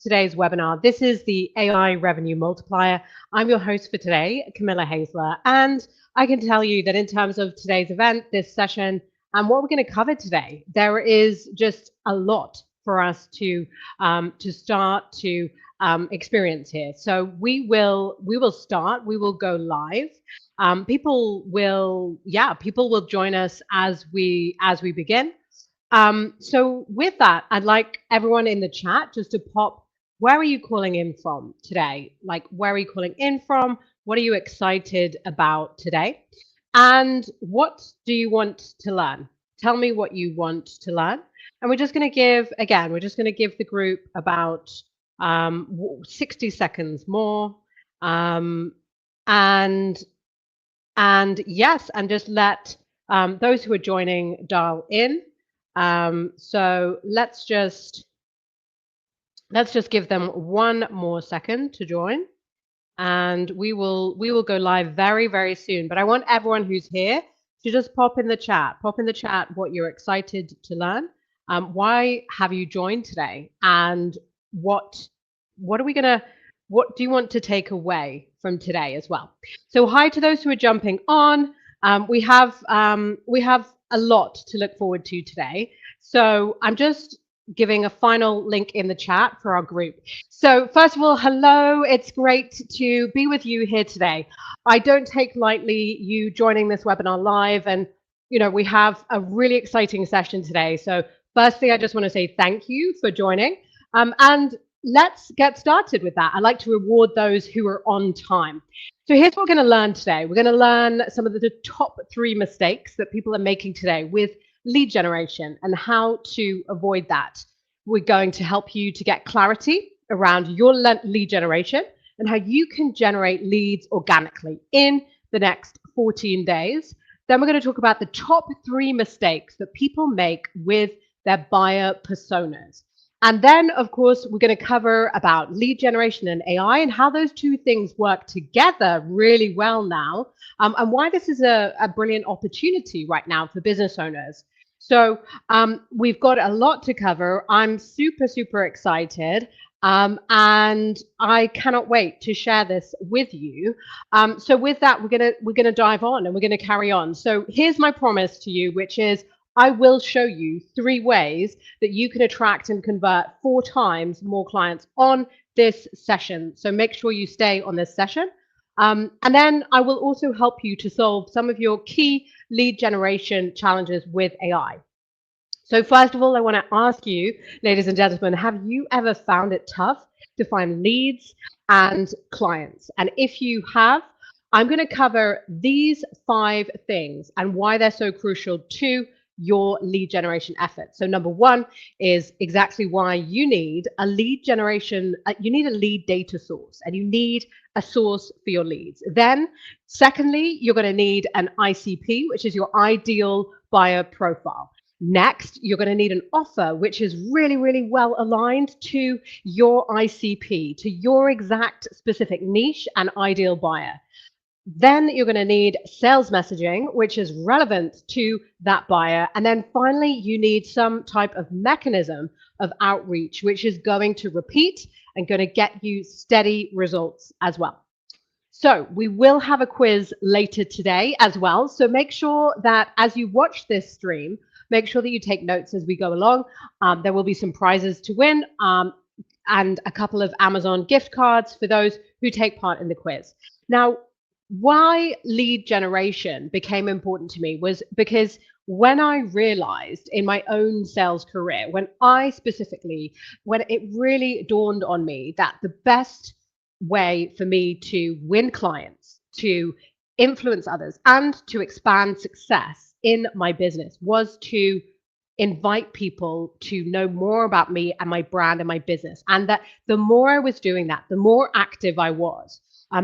today's webinar. This is the AI Revenue Multiplier. I'm your host for today, Camilla Haisler, and I can tell you that in terms of today's event, this session, and what we're going to cover today, there is just a lot for us to start to experience here. So we will start. We will go live. People will join us as we begin. So with that, I'd like everyone in the chat just to pop, where are you calling in from today? Like, where are you calling in from? What are you excited about today? And what do you want to learn? Tell me what you want to learn. And we're just going to give, again, we're just going to give the group about 60 seconds more. And yes, and just let those who are joining dial in. So let's just give them one more second to join, and we will go live very, very soon. But I want everyone who's here to just pop in the chat what you're excited to learn. Why have you joined today, and what do you want to take away from today as well? So hi to those who are jumping on. We have a lot to look forward to today. So I'm just giving a final link in the chat for our group. So first of all, hello, it's great to be with you here today. I don't take lightly you joining this webinar live, and we have a really exciting session today. So firstly, I just want to say thank you for joining. And let's get started with that. I'd like to reward those who are on time. So here's what we're going to learn today. We're going to learn some of the top 3 mistakes that people are making today with lead generation and how to avoid that. We're going to help you to get clarity around your lead generation and how you can generate leads organically in the next 14 days. Then we're going to talk about the top 3 mistakes that people make with their buyer personas. And then, of course, we're going to cover about lead generation and AI and how those 2 things work together really well now, and why this is a brilliant opportunity right now for business owners. So we've got a lot to cover. I'm super, super excited. And I cannot wait to share this with you. So with that, we're gonna dive on and we're gonna carry on. So here's my promise to you, which is I will show you 3 ways that you can attract and convert 4 times more clients on this session. So make sure you stay on this session. And then I will also help you to solve some of your key lead generation challenges with AI. So first of all, I want to ask you, ladies and gentlemen, have you ever found it tough to find leads and clients? And if you have, I'm going to cover these 5 things and why they're so crucial to your lead generation efforts. So number 1 is exactly why you need a lead generation, you need a lead data source, and you need a source for your leads. Then secondly, you're going to need an ICP, which is your ideal buyer profile. Next, you're going to need an offer which is really, really well aligned to your ICP, to your exact specific niche and ideal buyer. Then you're going to need sales messaging, which is relevant to that buyer. And then finally, you need some type of mechanism of outreach, which is going to repeat and going to get you steady results as well. So we will have a quiz later today as well. So make sure that as you watch this stream, make sure that you take notes as we go along. There will be some prizes to win and a couple of Amazon gift cards for those who take part in the quiz. Now, why lead generation became important to me was because when I realized in my own sales career, when it really dawned on me that the best way for me to win clients, to influence others, and to expand success in my business was to invite people to know more about me and my brand and my business. And that the more I was doing that, the more active I was.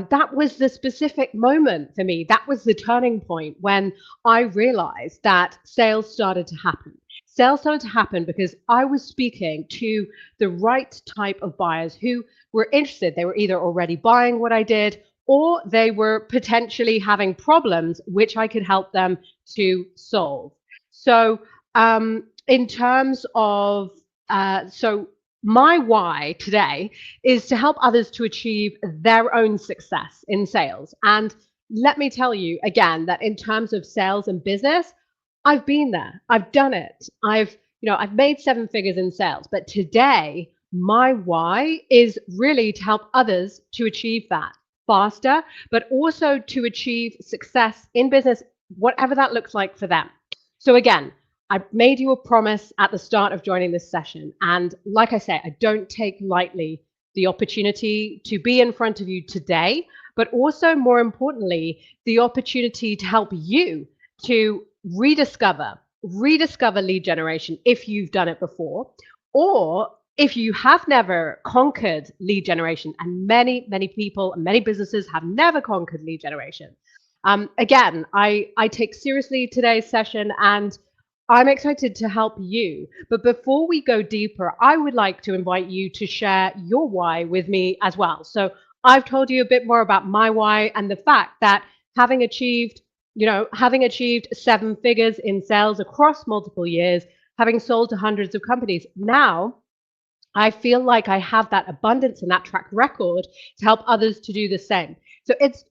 That was the specific moment for me. That was the turning point when I realized that sales started to happen. Sales started to happen because I was speaking to the right type of buyers who were interested. They were either already buying what I did, or they were potentially having problems which I could help them to solve. So in terms of, my why today is to help others to achieve their own success in sales. And let me tell you again that in terms of sales and business, I've been there. I've done it. I've made seven figures in sales, but today my why is really to help others to achieve that faster, but also to achieve success in business, whatever that looks like for them. So again, I made you a promise at the start of joining this session. And like I say, I don't take lightly the opportunity to be in front of you today, but also more importantly, the opportunity to help you to rediscover lead generation if you've done it before, or if you have never conquered lead generation, and many people and many businesses have never conquered lead generation. Again, I take seriously today's session and I'm excited to help you. But before we go deeper, I would like to invite you to share your why with me as well. So I've told you a bit more about my why and the fact that having achieved seven figures in sales across multiple years, having sold to hundreds of companies, now I feel like I have that abundance and that track record to help others to do the same. So it's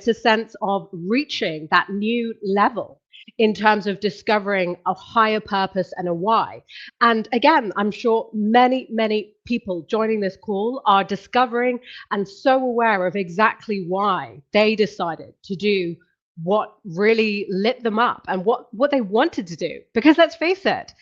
a sense of reaching that new level in terms of discovering a higher purpose and a why. And again, I'm sure many people joining this call are discovering and so aware of exactly why they decided to do what really lit them up and what they wanted to do. Because let's face it,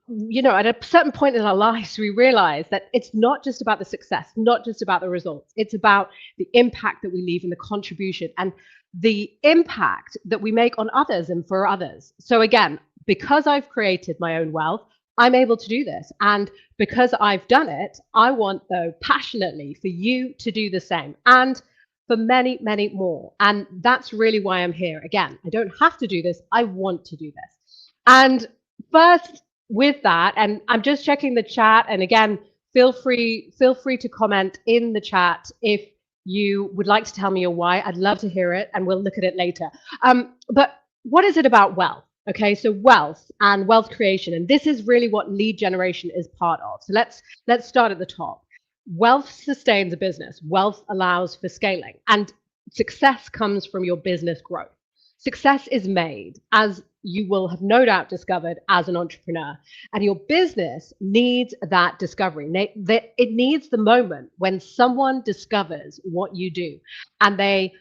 at a certain point in our lives, we realize that it's not just about the success, not just about the results. It's about the impact that we leave and the contribution and the impact that we make on others and for others. So again, because I've created my own wealth, I'm able to do this. And because I've done it, I want, though, passionately for you to do the same and for many more. And that's really why I'm here. Again, I don't have to do this. I want to do this. And first, with that, and I'm just checking the chat, and again, feel free to comment in the chat if you would like to tell me your why. I'd love to hear it, and we'll look at it later. But what is it about wealth? Okay, so wealth and wealth creation, and this is really what lead generation is part of. So let's start at the top. Wealth sustains a business. Wealth allows for scaling, and success comes from your business growth. Success is made, as you will have no doubt discovered, as an entrepreneur. And your business needs that discovery. It needs the moment when someone discovers what you do. And they,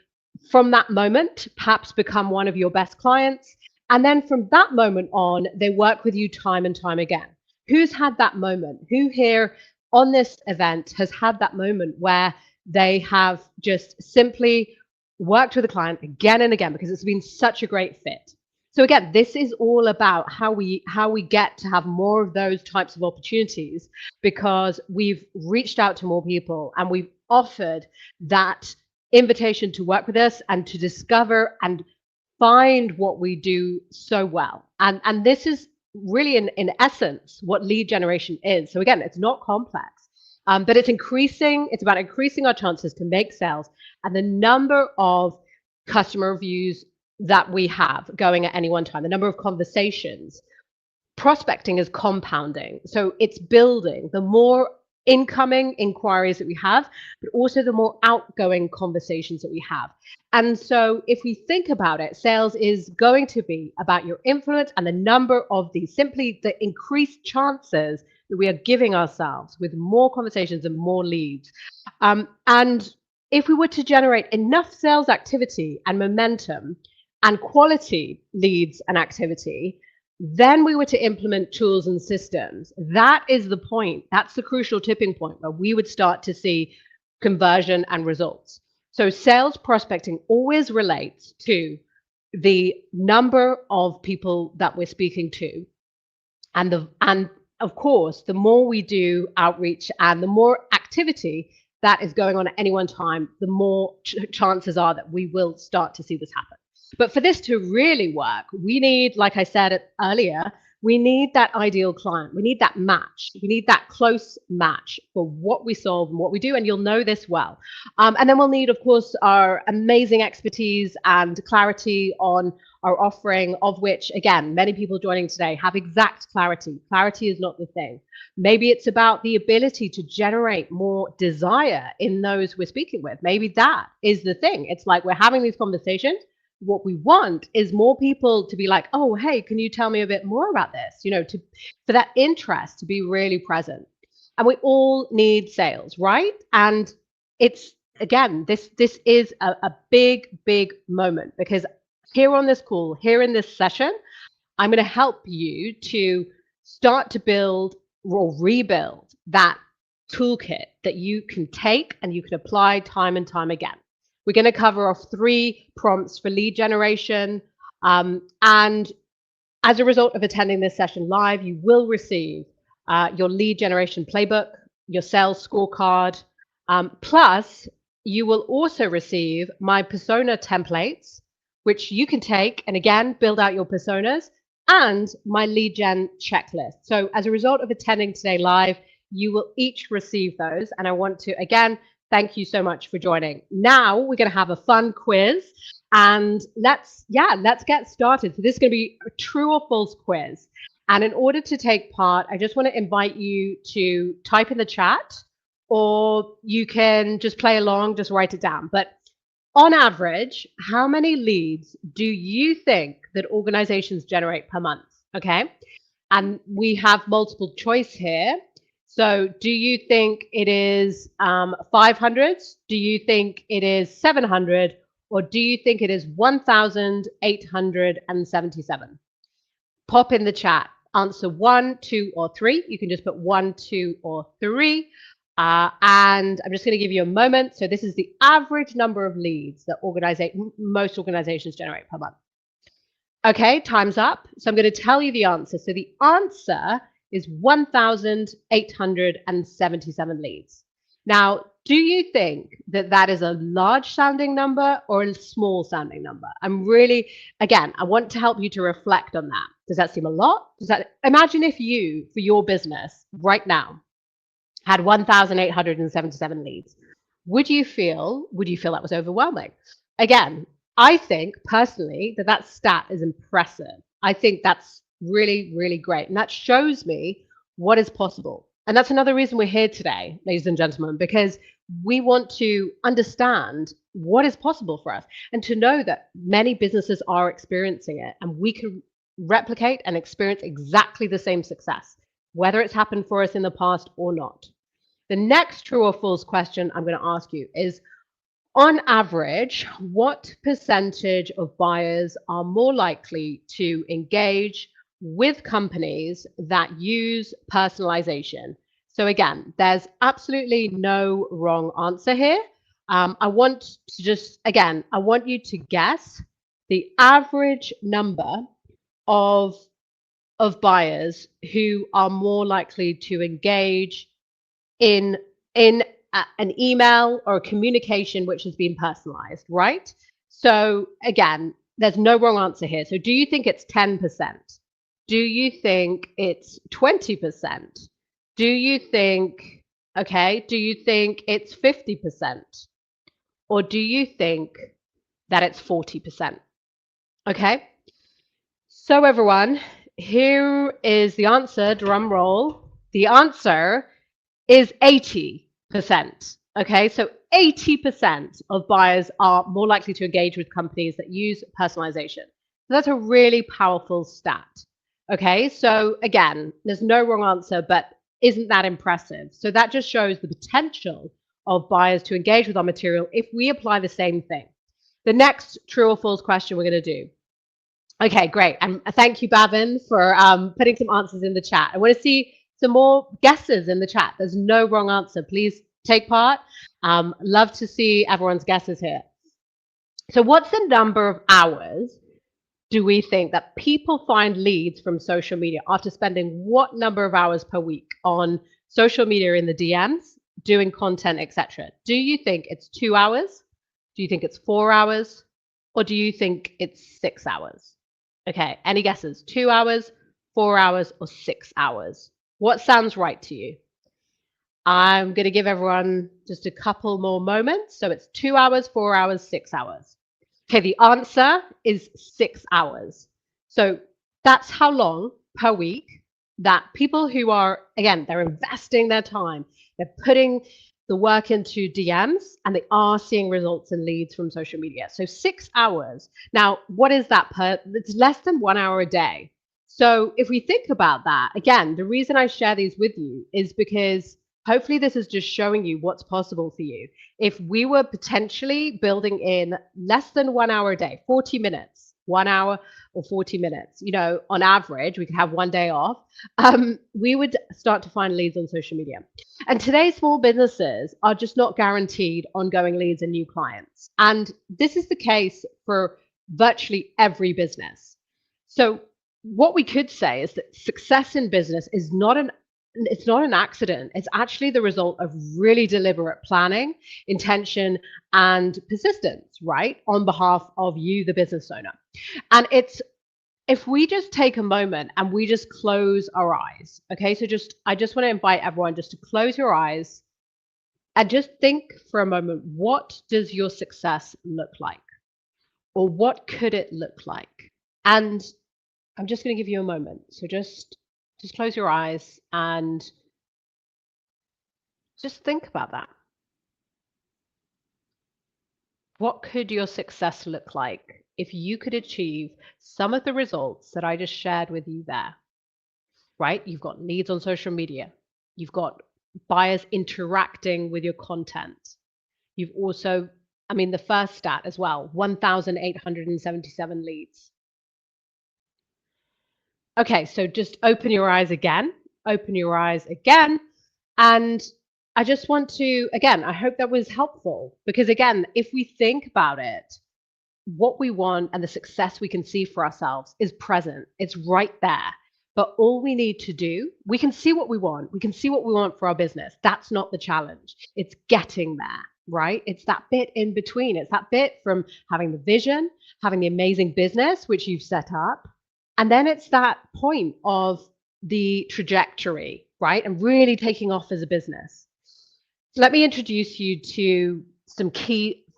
from that moment, perhaps become one of your best clients. And then from that moment on, they work with you time and time again. Who's had that moment? Who here on this event has had that moment where they have just simply worked with a client again and again because it's been such a great fit? So again, this is all about how we get to have more of those types of opportunities, because we've reached out to more people and we've offered that invitation to work with us and to discover and find what we do so well. And this is really in essence what lead generation is. So again, it's not complex. But it's about increasing our chances to make sales and the number of customer reviews that we have going at any one time, the number of conversations. Prospecting is compounding. So it's building. The more incoming inquiries that we have, but also the more outgoing conversations that we have. And so if we think about it, sales is going to be about your influence and the number of the increased chances that we are giving ourselves with more conversations and more leads. And if we were to generate enough sales activity and momentum and quality leads and activity, then we were to implement tools and systems. That is the point. That's the crucial tipping point where we would start to see conversion and results. So sales prospecting always relates to the number of people that we're speaking to. And of course, the more we do outreach and the more activity that is going on at any one time, the more chances are that we will start to see this happen. But for this to really work, we need, like I said earlier, we need that ideal client. We need that match. We need that close match for what we solve and what we do. And you'll know this well. And then we'll need, of course, our amazing expertise and clarity on are offering, of which, again, many people joining today have exact clarity. Clarity is not the thing. Maybe it's about the ability to generate more desire in those we're speaking with. Maybe that is the thing. It's like we're having these conversations. What we want is more people to be like, oh, hey, can you tell me a bit more about this? For that interest to be really present. And we all need sales, right? And it's, again, this is a big moment, because here on this call, here in this session, I'm going to help you to start to build or rebuild that toolkit that you can take and you can apply time and time again. We're going to cover off 3 prompts for lead generation. And as a result of attending this session live, you will receive your lead generation playbook, your sales scorecard, plus you will also receive my persona templates, which you can take and again, build out your personas, and my lead gen checklist. So as a result of attending today live, you will each receive those. And I want to, again, thank you so much for joining. Now we're going to have a fun quiz, and let's get started. So this is going to be a true or false quiz. And in order to take part, I just want to invite you to type in the chat, or you can just play along, just write it down. But on average, how many leads do you think that organizations generate per month? Okay. And we have multiple choice here. So do you think it is 500? Do you think it is 700? Or do you think it is 1,877? Pop in the chat. Answer 1, 2, or 3. You can just put 1, 2, or 3. And I'm just going to give you a moment. So this is the average number of leads that most organizations generate per month. Okay, time's up. So I'm going to tell you the answer. So the answer is 1,877 leads. Now, do you think that that is a large sounding number or a small sounding number? Again, I want to help you to reflect on that. Does that seem a lot? Imagine if you, for your business right now, had 1,877 leads. Would you feel that was overwhelming? Again, I think personally that stat is impressive. I think that's really, really great. And that shows me what is possible. And that's another reason we're here today, ladies and gentlemen, because we want to understand what is possible for us and to know that many businesses are experiencing it, and we can replicate and experience exactly the same success, whether it's happened for us in the past or not. The next true or false question I'm going to ask you is, on average, what percentage of buyers are more likely to engage with companies that use personalization? So again, there's absolutely no wrong answer here. I want you to guess the average number of buyers who are more likely to engage in an email or a communication which has been personalized, right? So again, there's no wrong answer here. So do you think it's 10%? Do you think it's 20%? Do you think it's 50%? Or do you think that it's 40%? Okay. So everyone, here is the answer, drum roll. The answer is 80%. Okay, so 80% of buyers are more likely to engage with companies that use personalization. So that's a really powerful stat. Okay, so again, there's no wrong answer, but isn't that impressive? So that just shows the potential of buyers to engage with our material if we apply the same thing. The next true or false question we're going to do. Okay, great. And thank you, Bhavin, for putting some answers in the chat. I want to see some more guesses in the chat. There's no wrong answer. Please take part. Love to see everyone's guesses here. So what's the number of hours do we think that people find leads from social media after spending what number of hours per week on social media in the DMs, doing content, etc.? Do you think it's 2 hours? Do you think it's 4 hours? Or do you think it's 6 hours? Okay, any guesses? 2 hours, 4 hours, or 6 hours? What sounds right to you? I'm going to give everyone just a couple more moments. So it's 2 hours, 4 hours, 6 hours. Okay, the answer is 6 hours. So that's how long per week that people who are, again, they're investing their time, they're putting the work into DMs, and they are seeing results and leads from social media. So 6 hours. Now, what is that per? It's less than 1 hour a day. So if we think about that, again, the reason I share these with you is because hopefully this is just showing you what's possible for you. If we were potentially building in less than 1 hour a day, 40 minutes, 1 hour or 40 minutes, on average, we could have one day off, we would start to find leads on social media. And today's small businesses are just not guaranteed ongoing leads and new clients. And this is the case for virtually every business. So what we could say is that success in business is not an accident. It's actually the result of really deliberate planning, intention, and persistence, right? On behalf of you, the business owner. And if we just take a moment and we just close our eyes, okay? So I just want to invite everyone just to close your eyes and just think for a moment, what does your success look like? Or what could it look like? And I'm just going to give you a moment. So just close your eyes and just think about that. What could your success look like if you could achieve some of the results that I just shared with you there? Right? You've got leads on social media. You've got buyers interacting with your content. You've also, the first stat as well, 1,877 leads. Okay, so just open your eyes again. Open your eyes again. And I just want to, again, I hope that was helpful because, again, if we think about it, what we want and the success we can see for ourselves is present. It's right there. But all we need to do, we can see what we want. We can see what we want for our business. That's not the challenge. It's getting there, right? It's that bit in between. It's that bit from having the vision, having the amazing business, which you've set up. And then it's that point of the trajectory, right? And really taking off as a business. So let me introduce you to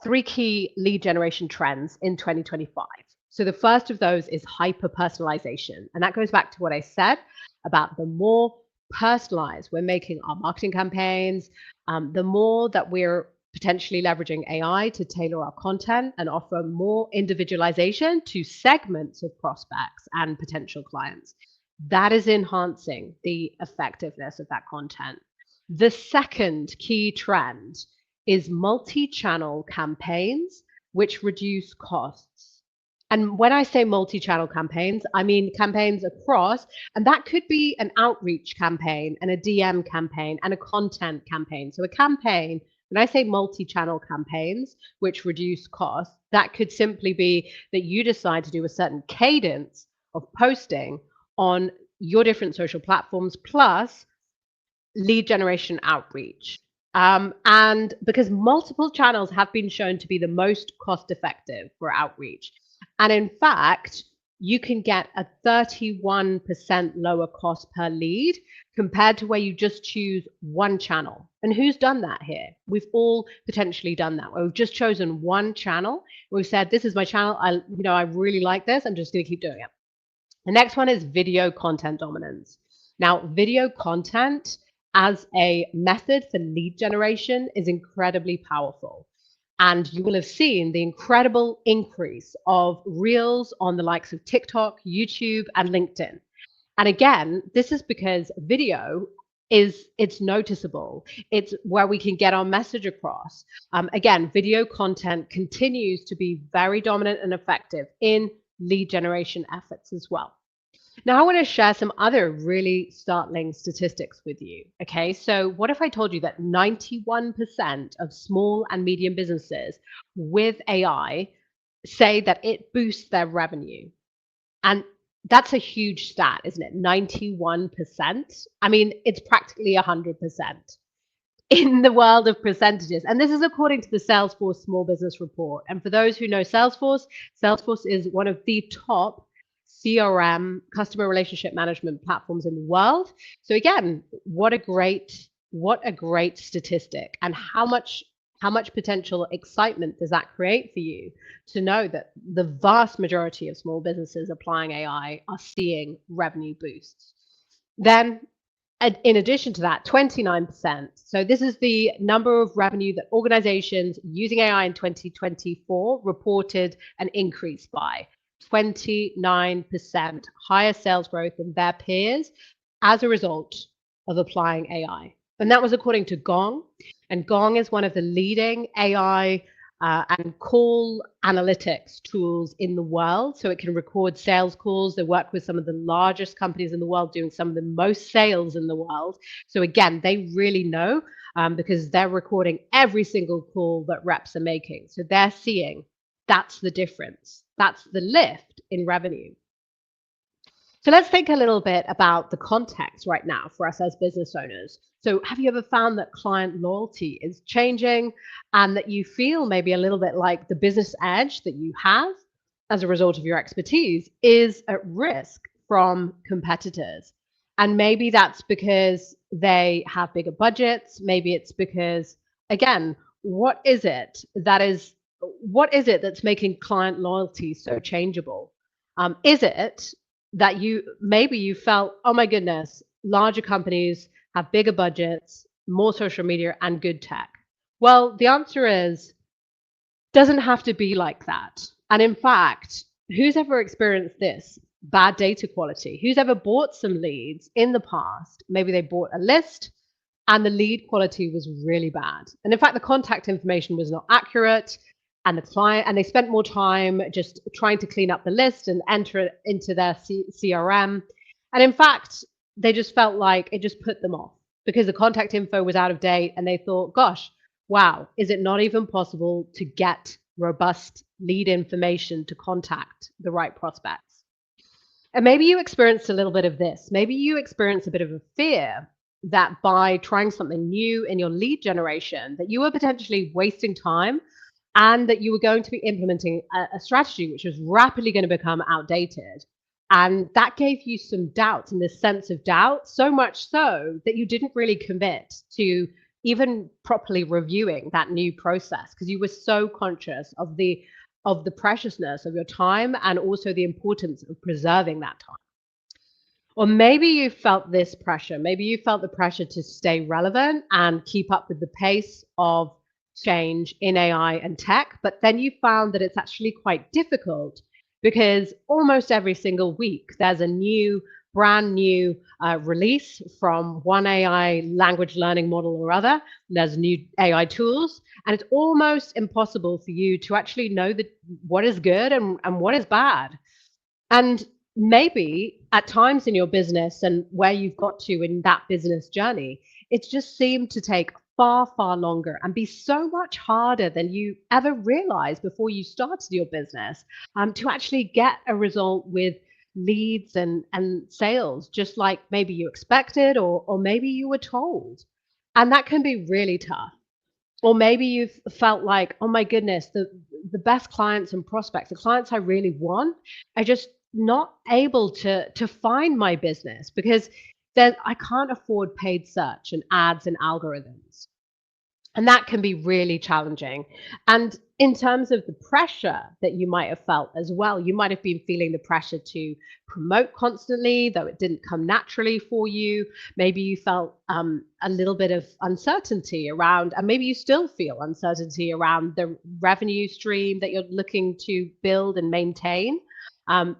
three key lead generation trends in 2025. So the first of those is hyper personalization. And that goes back to what I said about the more personalized we're making our marketing campaigns, the more that we're potentially leveraging AI to tailor our content and offer more individualization to segments of prospects and potential clients. That is enhancing the effectiveness of that content. The second key trend is multi-channel campaigns, which reduce costs. And when I say multi-channel campaigns, I mean campaigns across, and that could be an outreach campaign and a DM campaign and a content campaign. So a campaign, when I say multi-channel campaigns, which reduce costs, that could simply be that you decide to do a certain cadence of posting on your different social platforms plus lead generation outreach. And because multiple channels have been shown to be the most cost effective for outreach. And in fact, you can get a 31% lower cost per lead compared to where you just choose one channel. And who's done that here? We've all potentially done that. We've just chosen one channel. We've said, this is my channel. I really like this. I'm just going to keep doing it. The next one is video content dominance. Now, video content as a method for lead generation is incredibly powerful. And you will have seen the incredible increase of reels on the likes of TikTok, YouTube, and LinkedIn. And again, this is because video it's noticeable. It's where we can get our message across. Again, video content continues to be very dominant and effective in lead generation efforts as well. Now, I want to share some other really startling statistics with you. Okay, so what if I told you that 91% of small and medium businesses with AI say that it boosts their revenue? And that's a huge stat, isn't it? 91%. I mean, it's practically 100% in the world of percentages. And this is according to the Salesforce Small Business Report. And for those who know Salesforce, Salesforce is one of the top CRM, customer relationship management platforms in the world. So again, what a great statistic, and how much How much potential excitement does that create for you to know that the vast majority of small businesses applying AI are seeing revenue boosts? Then, in addition to that, 29%. So this is the number of revenue that organizations using AI in 2024 reported an increase by. 29% higher sales growth than their peers as a result of applying AI. And that was according to Gong. And Gong is one of the leading AI and call analytics tools in the world. So it can record sales calls. They work with some of the largest companies in the world doing some of the most sales in the world. So again, they really know because they're recording every single call that reps are making. So they're seeing that's the difference. That's the lift in revenue. So let's think a little bit about the context right now for us as business owners. So have you ever found that client loyalty is changing and that you feel maybe a little bit like the business edge that you have as a result of your expertise is at risk from competitors? And maybe that's because they have bigger budgets. Maybe it's because, again, what is it that's making client loyalty so changeable? Is it that you felt, oh my goodness, larger companies have bigger budgets, more social media, and good tech? Well, the answer is doesn't have to be like that. And in fact, who's ever experienced this? Bad data quality. Who's ever bought some leads in the past? Maybe they bought a list and the lead quality was really bad. And in fact, the contact information was not accurate and the client, and they spent more time just trying to clean up the list and enter it into their CRM. And in fact, they just felt like it just put them off because the contact info was out of date and they thought, gosh, wow, is it not even possible to get robust lead information to contact the right prospects? And maybe you experienced a little bit of this. Maybe you experienced a bit of a fear that by trying something new in your lead generation, that you were potentially wasting time and that you were going to be implementing a strategy which was rapidly going to become outdated. And that gave you some doubt and this sense of doubt, so much so that you didn't really commit to even properly reviewing that new process because you were so conscious of the preciousness of your time and also the importance of preserving that time. Or maybe you felt this pressure. Maybe you felt the pressure to stay relevant and keep up with the pace of change in AI and tech, but then you found that it's actually quite difficult because almost every single week there's a brand new release from one AI language learning model or other. There's new AI tools, and it's almost impossible for you to actually know what is good and what is bad. And maybe at times in your business and where you've got to in that business journey, it's just seemed to take far, far longer and be so much harder than you ever realized before you started your business to actually get a result with leads and sales, just like maybe you expected or maybe you were told. And that can be really tough. Or maybe you've felt like, oh my goodness, the best clients and prospects, the clients I really want, are just not able to find my business because then I can't afford paid search and ads and algorithms. And that can be really challenging. And in terms of the pressure that you might have felt as well, you might have been feeling the pressure to promote constantly, though it didn't come naturally for you. Maybe you felt a little bit of uncertainty around, and maybe you still feel uncertainty around the revenue stream that you're looking to build and maintain.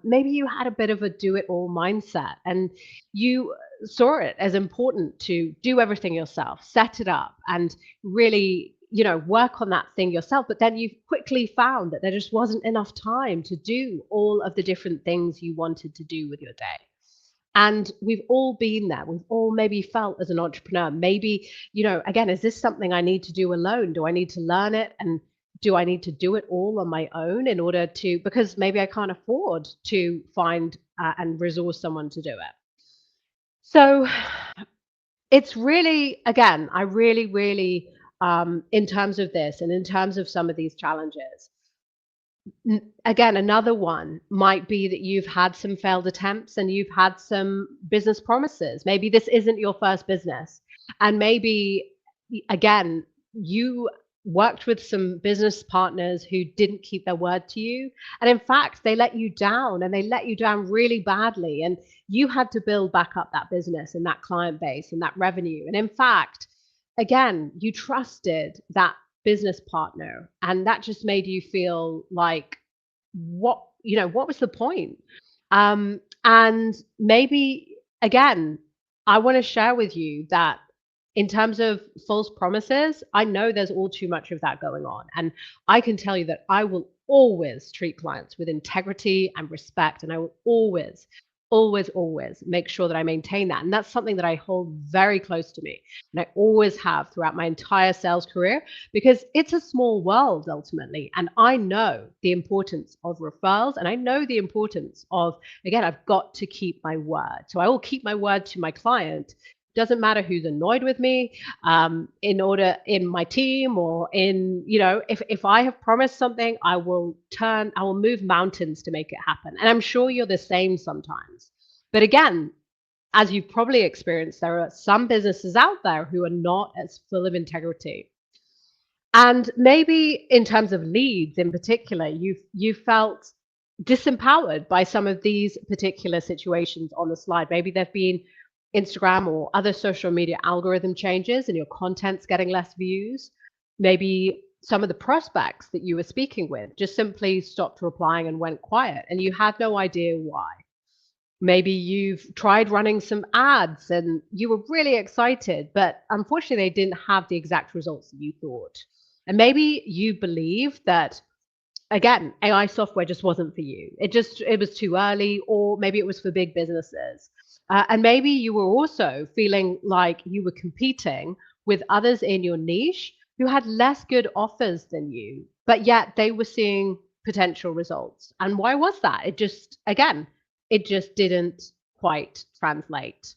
Maybe you had a bit of a do-it-all mindset and you saw it as important to do everything yourself, set it up, and really, work on that thing yourself. But then you quickly found that there just wasn't enough time to do all of the different things you wanted to do with your day. And we've all been there. We've all maybe felt as an entrepreneur, maybe, again, is this something I need to do alone? Do I need to learn it? And do I need to do it all on my own in order to, because maybe I can't afford to find and resource someone to do it. So it's really, again, I really, really, in terms of this and in terms of some of these challenges, again, another one might be that you've had some failed attempts and you've had some business promises. Maybe this isn't your first business. And maybe, again, you worked with some business partners who didn't keep their word to you. And in fact, they let you down and they let you down really badly. And you had to build back up that business and that client base and that revenue. And in fact, again, you trusted that business partner and that just made you feel like, what was the point? And maybe again, I want to share with you that in terms of false promises, I know there's all too much of that going on. And I can tell you that I will always treat clients with integrity and respect. And I will always, always, always make sure that I maintain that. And that's something that I hold very close to me. And I always have throughout my entire sales career because it's a small world ultimately. And I know the importance of referrals and I know the importance of, again, I've got to keep my word. So I will keep my word to my client. Doesn't matter who's annoyed with me, in my team or if I have promised something, I will move mountains to make it happen. And I'm sure you're the same sometimes. But again, as you've probably experienced, there are some businesses out there who are not as full of integrity. And maybe in terms of leads in particular, you felt disempowered by some of these particular situations on the slide. Maybe there've been Instagram or other social media algorithm changes and your content's getting less views. Maybe some of the prospects that you were speaking with just simply stopped replying and went quiet and you had no idea why. Maybe you've tried running some ads and you were really excited, but unfortunately they didn't have the exact results that you thought. And maybe you believe that, again, AI software just wasn't for you. It was too early, or maybe it was for big businesses. And maybe you were also feeling like you were competing with others in your niche who had less good offers than you, but yet they were seeing potential results. And why was that? It just didn't quite translate.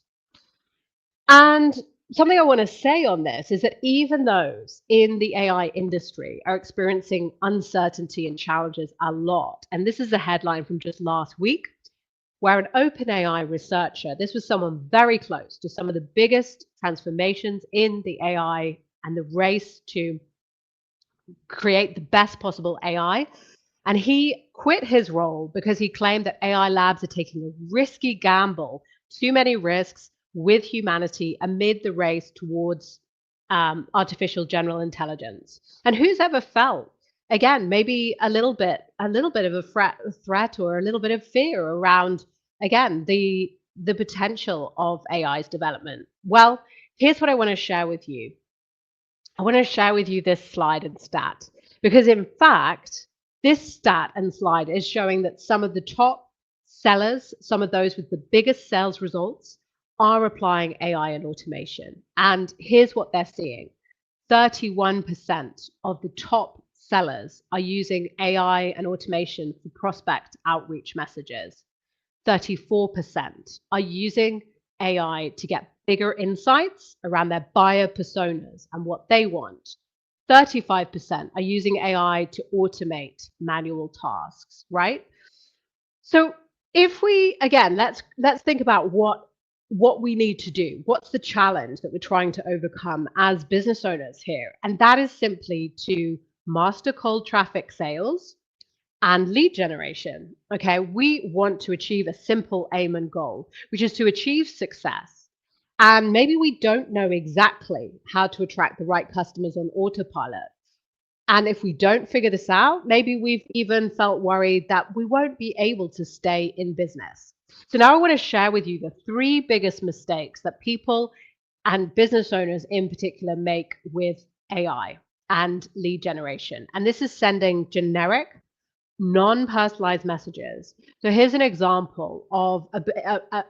And something I want to say on this is that even those in the AI industry are experiencing uncertainty and challenges a lot. And this is a headline from just last week where an OpenAI researcher, this was someone very close to some of the biggest transformations in the AI and the race to create the best possible AI. And he quit his role because he claimed that AI labs are taking a risky gamble, too many risks with humanity amid the race towards artificial general intelligence. And who's ever felt, again, maybe a little bit of a threat or a little bit of fear around, again, the potential of AI's development? Well, here's what I want to share with you. I want to share with you this slide and stat, because in fact, this stat and slide is showing that some of the top sellers, some of those with the biggest sales results, are applying AI and automation. And here's what they're seeing. 31% of the top sellers are using AI and automation for prospect outreach messages. 34% are using AI to get bigger insights around their buyer personas and what they want. 35% are using AI to automate manual tasks, right? So if we, again, let's think about what we need to do. What's the challenge that we're trying to overcome as business owners here? And that is simply to master cold traffic sales and lead generation. Okay, we want to achieve a simple aim and goal, which is to achieve success. And maybe we don't know exactly how to attract the right customers on autopilot. And if we don't figure this out, maybe we've even felt worried that we won't be able to stay in business. So now I want to share with you the 3 biggest mistakes that people and business owners in particular make with AI and lead generation. And this is sending generic, non-personalized messages. So here's an example of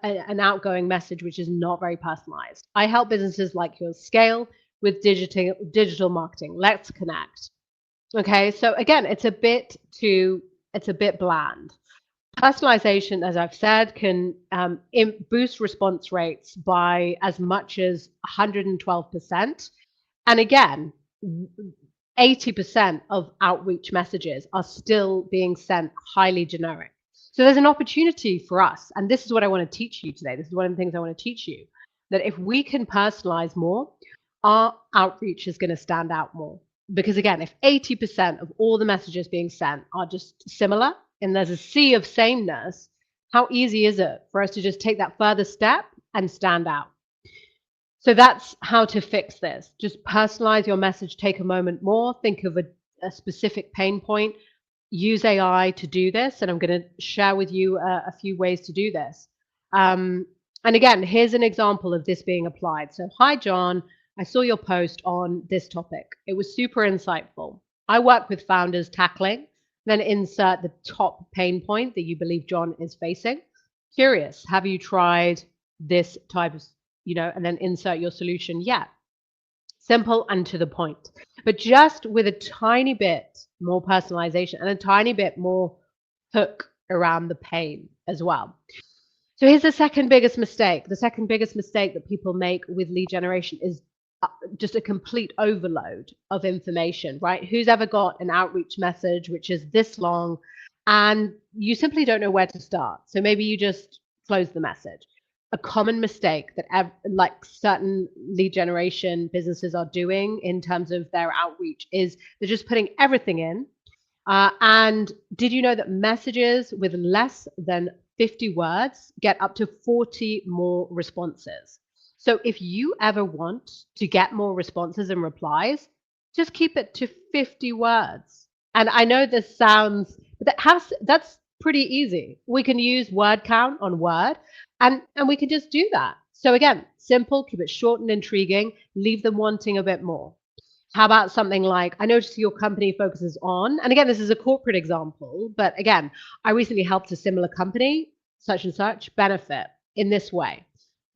an outgoing message which is not very personalized. I help businesses like yours scale with digital marketing. Let's connect. Okay, so again, it's a bit bland. Personalization, as I've said, can boost response rates by as much as 112%. And again, 80% of outreach messages are still being sent highly generic. So there's an opportunity for us, and this is what I want to teach you today. This is one of the things I want to teach you, that if we can personalize more, our outreach is going to stand out more. Because again, if 80% of all the messages being sent are just similar and there's a sea of sameness, how easy is it for us to just take that further step and stand out? So that's how to fix this. Just personalize your message, take a moment more, think of a specific pain point, use AI to do this. And I'm going to share with you a few ways to do this. And again, here's an example of this being applied. So, hi, John. I saw your post on this topic. It was super insightful. I work with founders tackling, then insert the top pain point that you believe John is facing. Curious, have you tried this type of, and then insert your solution? Yeah. Simple and to the point, but just with a tiny bit more personalization and a tiny bit more hook around the pain as well. So here's the second biggest mistake. The second biggest mistake that people make with lead generation is just a complete overload of information, right? Who's ever got an outreach message which is this long and you simply don't know where to start? So maybe you just close the message. A common mistake that like certain lead generation businesses are doing in terms of their outreach is they're just putting everything in. And did you know that messages with less than 50 words get up to 40 more responses? So if you ever want to get more responses and replies, just keep it to 50 words. And I know this sounds, but that's pretty easy. We can use word count on Word, and we can just do that. So again, simple, keep it short and intriguing, leave them wanting a bit more. How about something like, I notice your company focuses on, and again, this is a corporate example, but again, I recently helped a similar company, such and such, benefit in this way.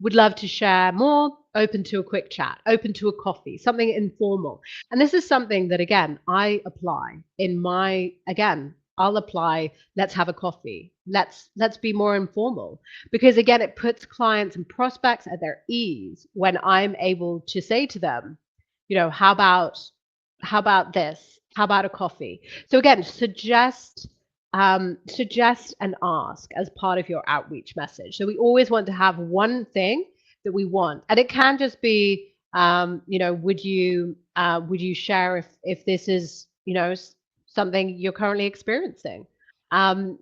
Would love to share more, open to a quick chat, open to a coffee, something informal. And this is something that, again, I apply in my, again, I'll apply, let's have a coffee. Let's be more informal. Because again, it puts clients and prospects at their ease when I'm able to say to them, how about this? How about a coffee? So again, suggest and ask as part of your outreach message. So we always want to have one thing that we want, and it can just be, would you share if this is, something you're currently experiencing, and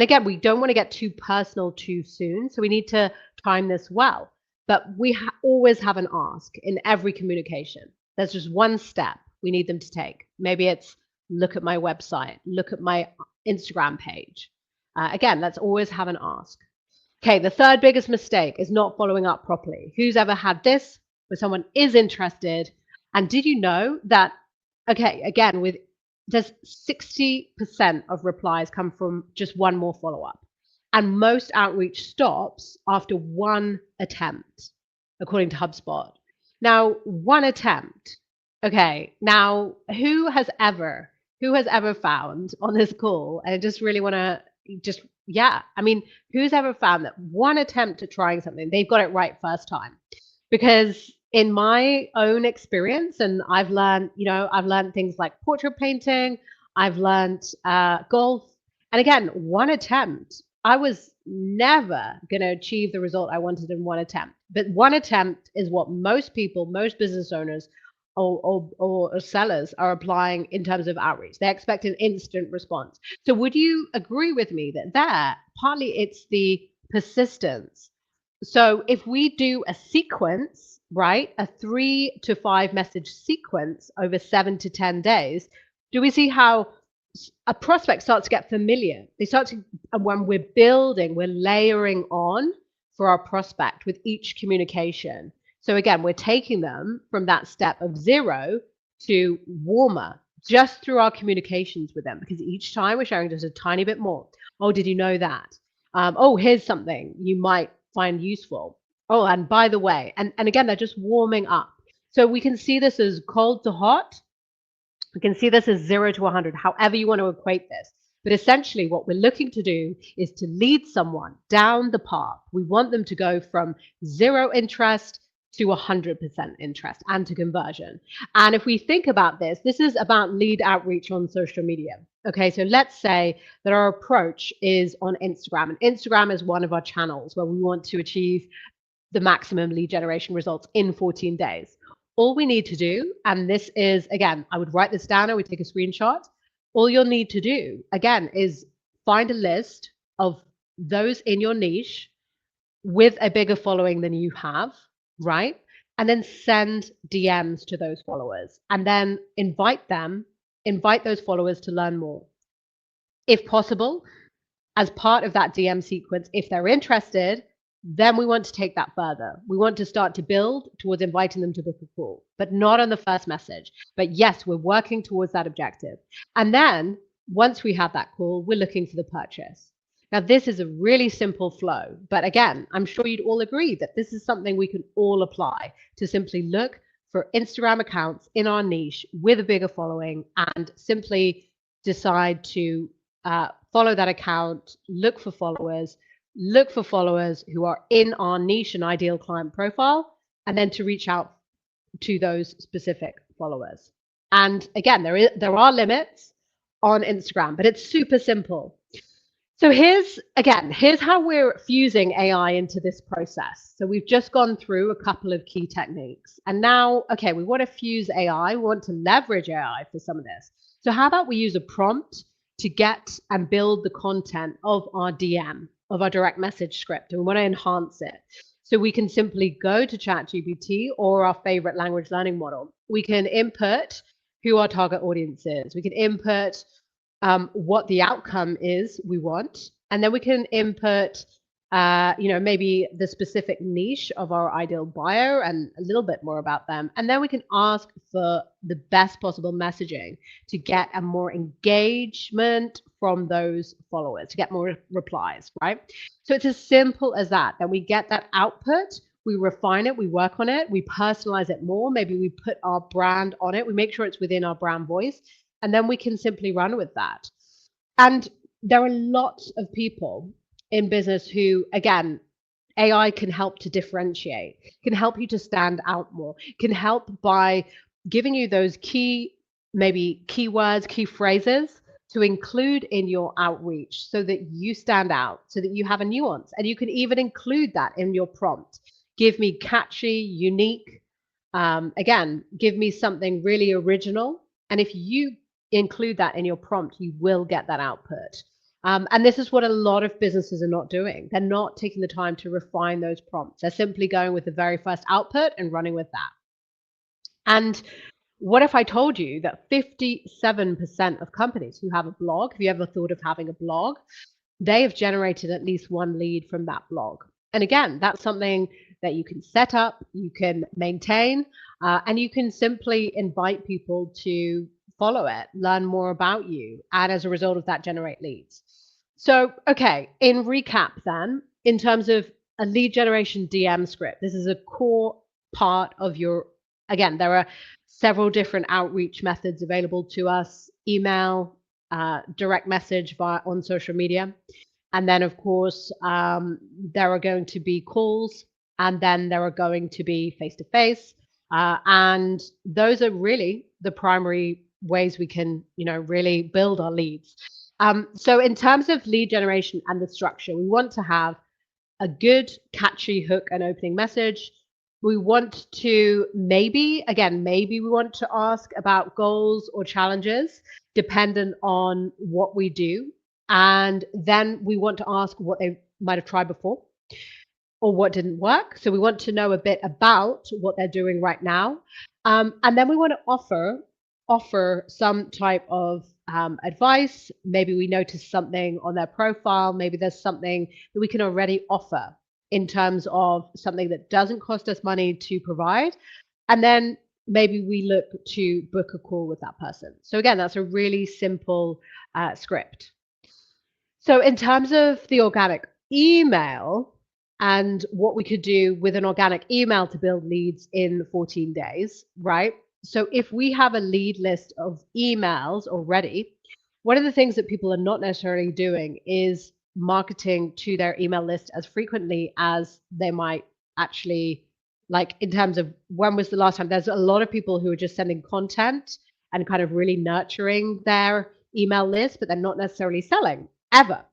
again, we don't want to get too personal too soon, so we need to time this well. But we always have an ask in every communication. There's just one step we need them to take. Maybe it's look at my website, look at my Instagram page. Again, let's always have an ask. Okay, the third biggest mistake is not following up properly. Who's ever had this where someone is interested? And did you know that, okay, again, there's 60% of replies come from just one more follow-up. And most outreach stops after one attempt, according to HubSpot. Now, one attempt. Okay, now who has ever found on this call, and I just really want to who's ever found that one attempt at trying something, they've got it right first time? Because in my own experience, and I've learned things like portrait painting, I've learned golf, and again, one attempt, I was never going to achieve the result I wanted in one attempt. But one attempt is what most people, most business owners or sellers are applying in terms of outreach. They expect an instant response. So would you agree with me that partly it's the persistence? So if we do a sequence, right, a 3 to 5 message sequence over 7 to 10 days, do we see how a prospect starts to get familiar? And when we're building, we're layering on for our prospect with each communication. So again, we're taking them from that step of 0 to warmer just through our communications with them, because each time we're sharing just a tiny bit more. Oh, did you know that? Oh, here's something you might find useful. Oh, and by the way, and again, they're just warming up. So we can see this as cold to hot. We can see this as 0 to 100, however you want to equate this. But essentially what we're looking to do is to lead someone down the path. We want them to go from 0 interest to 100% interest and to conversion. And if we think about this, this is about lead outreach on social media. Okay, so let's say that our approach is on Instagram, and Instagram is one of our channels where we want to achieve the maximum lead generation results in 14 days. all we need to do, and this is, again, I would write this down, I would take a screenshot. All you'll need to do, again, is find a list of those in your niche with a bigger following than you have, right? And then send DMs to those followers and then invite those followers to learn more. If possible, as part of that DM sequence, if they're interested, then we want to take that further. We want to start to build towards inviting them to book a call, but not on the first message. But yes, we're working towards that objective. And then once we have that call, we're looking for the purchase. Now, this is a really simple flow, but again, I'm sure you'd all agree that this is something we can all apply to simply look for Instagram accounts in our niche with a bigger following and simply decide to follow that account, look for followers who are in our niche and ideal client profile, and then to reach out to those specific followers. And again, there are limits on Instagram, but it's super simple. So here's how we're fusing AI into this process. So we've just gone through a couple of key techniques. And now, okay, we want to fuse AI. We want to leverage AI for some of this. So how about we use a prompt to get and build the content of our DM, of our direct message script, and we want to enhance it. So we can simply go to ChatGPT or our favorite language learning model. We can input who our target audience is. We can input what the outcome is we want, and then we can input maybe the specific niche of our ideal buyer and a little bit more about them. And then we can ask for the best possible messaging to get a more engagement from those followers, to get more replies, right? So it's as simple as that. Then we get that output, we refine it, we work on it, we personalize it more. Maybe we put our brand on it, we make sure it's within our brand voice, and then we can simply run with that. And there are lots of people in business who, again, AI can help to differentiate, can help you to stand out more, can help by giving you those maybe keywords, key phrases to include in your outreach so that you stand out, so that you have a nuance. And you can even include that in your prompt. Give me catchy, unique, again, give me something really original. And if you include that in your prompt, you will get that output. And this is what a lot of businesses are not doing. They're not taking the time to refine those prompts. They're simply going with the very first output and running with that. And what if I told you that 57% of companies who have a blog, have you ever thought of having a blog? They have generated at least one lead from that blog. And again, that's something that you can set up, you can maintain, and you can simply invite people to follow it, learn more about you, and as a result of that, generate leads. So, okay, in recap then, in terms of a lead generation DM script, this is a core part of your, again, there are several different outreach methods available to us: email, direct message on social media. And then, of course, there are going to be calls, and then there are going to be face-to-face. And those are really the primary ways we can, really build our leads. So in terms of lead generation and the structure, we want to have a good, catchy hook and opening message. We want to maybe we want to ask about goals or challenges dependent on what we do. And then we want to ask what they might have tried before or what didn't work. So we want to know a bit about what they're doing right now. And then we want to offer some type of advice. Maybe we notice something on their profile. Maybe there's something that we can already offer in terms of something that doesn't cost us money to provide. And then maybe we look to book a call with that person. So again, that's a really simple script. So in terms of the organic email and what we could do with an organic email to build leads in 14 days, right? So if we have a lead list of emails already, one of the things that people are not necessarily doing is marketing to their email list as frequently as they might actually, like in terms of when was the last time. There's a lot of people who are just sending content and kind of really nurturing their email list, but they're not necessarily selling ever.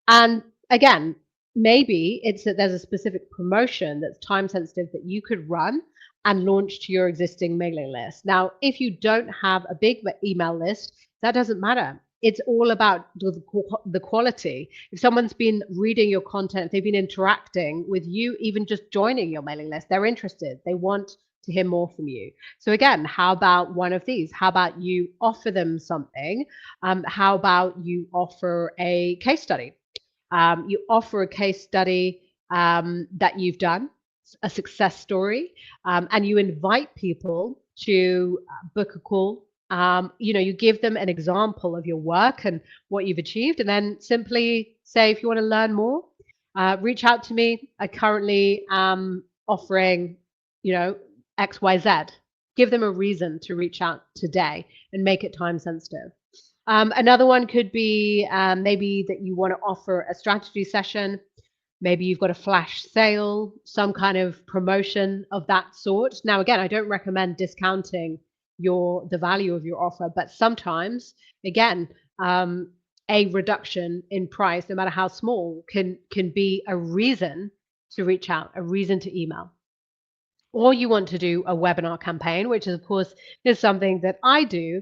And again, maybe it's that there's a specific promotion that's time sensitive that you could run and launch to your existing mailing list. Now, if you don't have a big email list, that doesn't matter. It's all about the quality. If someone's been reading your content, if they've been interacting with you, even just joining your mailing list, they're interested. They want to hear more from you. So again, how about one of these? How about you offer them something? How about you offer a case study? You offer a case study that you've done, a success story, and you invite people to book a call. You give them an example of your work and what you've achieved, and then simply say, if you want to learn more, reach out to me. I currently am offering, XYZ. Give them a reason to reach out today and make it time sensitive. Another one could be maybe that you want to offer a strategy session. Maybe you've got a flash sale, some kind of promotion of that sort. Now, again, I don't recommend discounting the value of your offer, but sometimes, again, a reduction in price, no matter how small, can be a reason to reach out, a reason to email. Or you want to do a webinar campaign, which is, of course, is something that I do,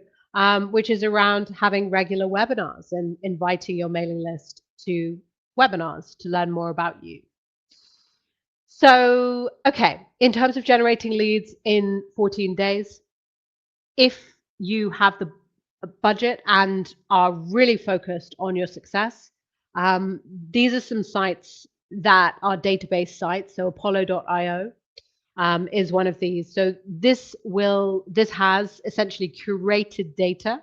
which is around having regular webinars and inviting your mailing list to webinars to learn more about you. So, okay, in terms of generating leads in 14 days, if you have the budget and are really focused on your success, these are some sites that are database sites. So Apollo.io is one of these. So this has essentially curated data.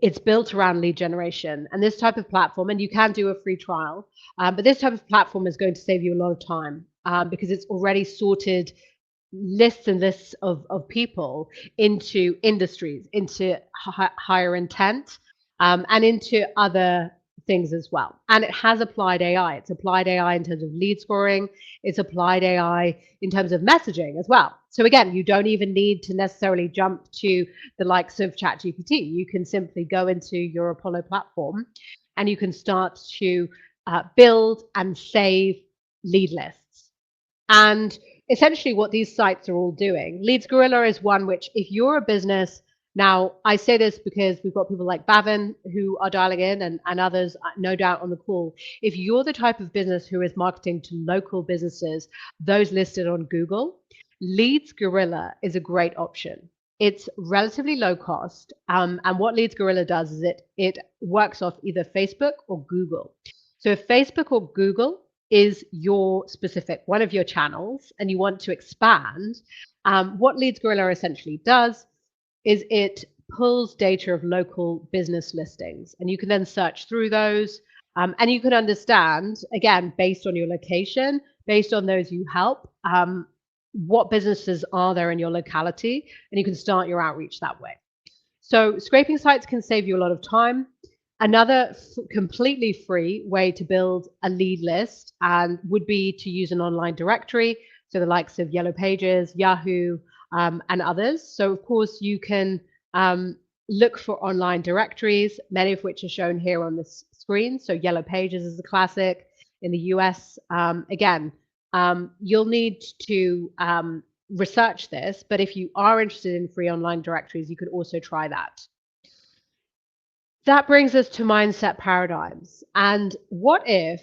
It's built around lead generation, and this type of platform, and you can do a free trial, but this type of platform is going to save you a lot of time because it's already sorted lists and lists of people into industries, into higher intent, and into other things as well. And it has applied AI. It's applied AI in terms of lead scoring. It's applied AI in terms of messaging as well. So again, you don't even need to necessarily jump to the likes of ChatGPT. You can simply go into your Apollo platform and you can start to build and save lead lists. And essentially what these sites are all doing, Leads Gorilla is one which, if you're a business, now I say this because we've got people like Bhavin who are dialing in and others, no doubt, on the call. If you're the type of business who is marketing to local businesses, those listed on Google, Leads Gorilla is a great option. It's relatively low cost. And what Leads Gorilla does is it works off either Facebook or Google. So if Facebook or Google is your specific one of your channels and you want to expand, what Leads Gorilla essentially does is it pulls data of local business listings, and you can then search through those, and you can understand, again, based on your location, based on those you help, what businesses are there in your locality, and you can start your outreach that way. So scraping sites can save you a lot of time. Another completely free way to build a lead list would be to use an online directory, so the likes of Yellow Pages, Yahoo, and others. So of course you can look for online directories, many of which are shown here on this screen. So Yellow Pages is a classic in the US. Again, you'll need to research this, but if you are interested in free online directories, you could also try that. That brings us to mindset paradigms. And what if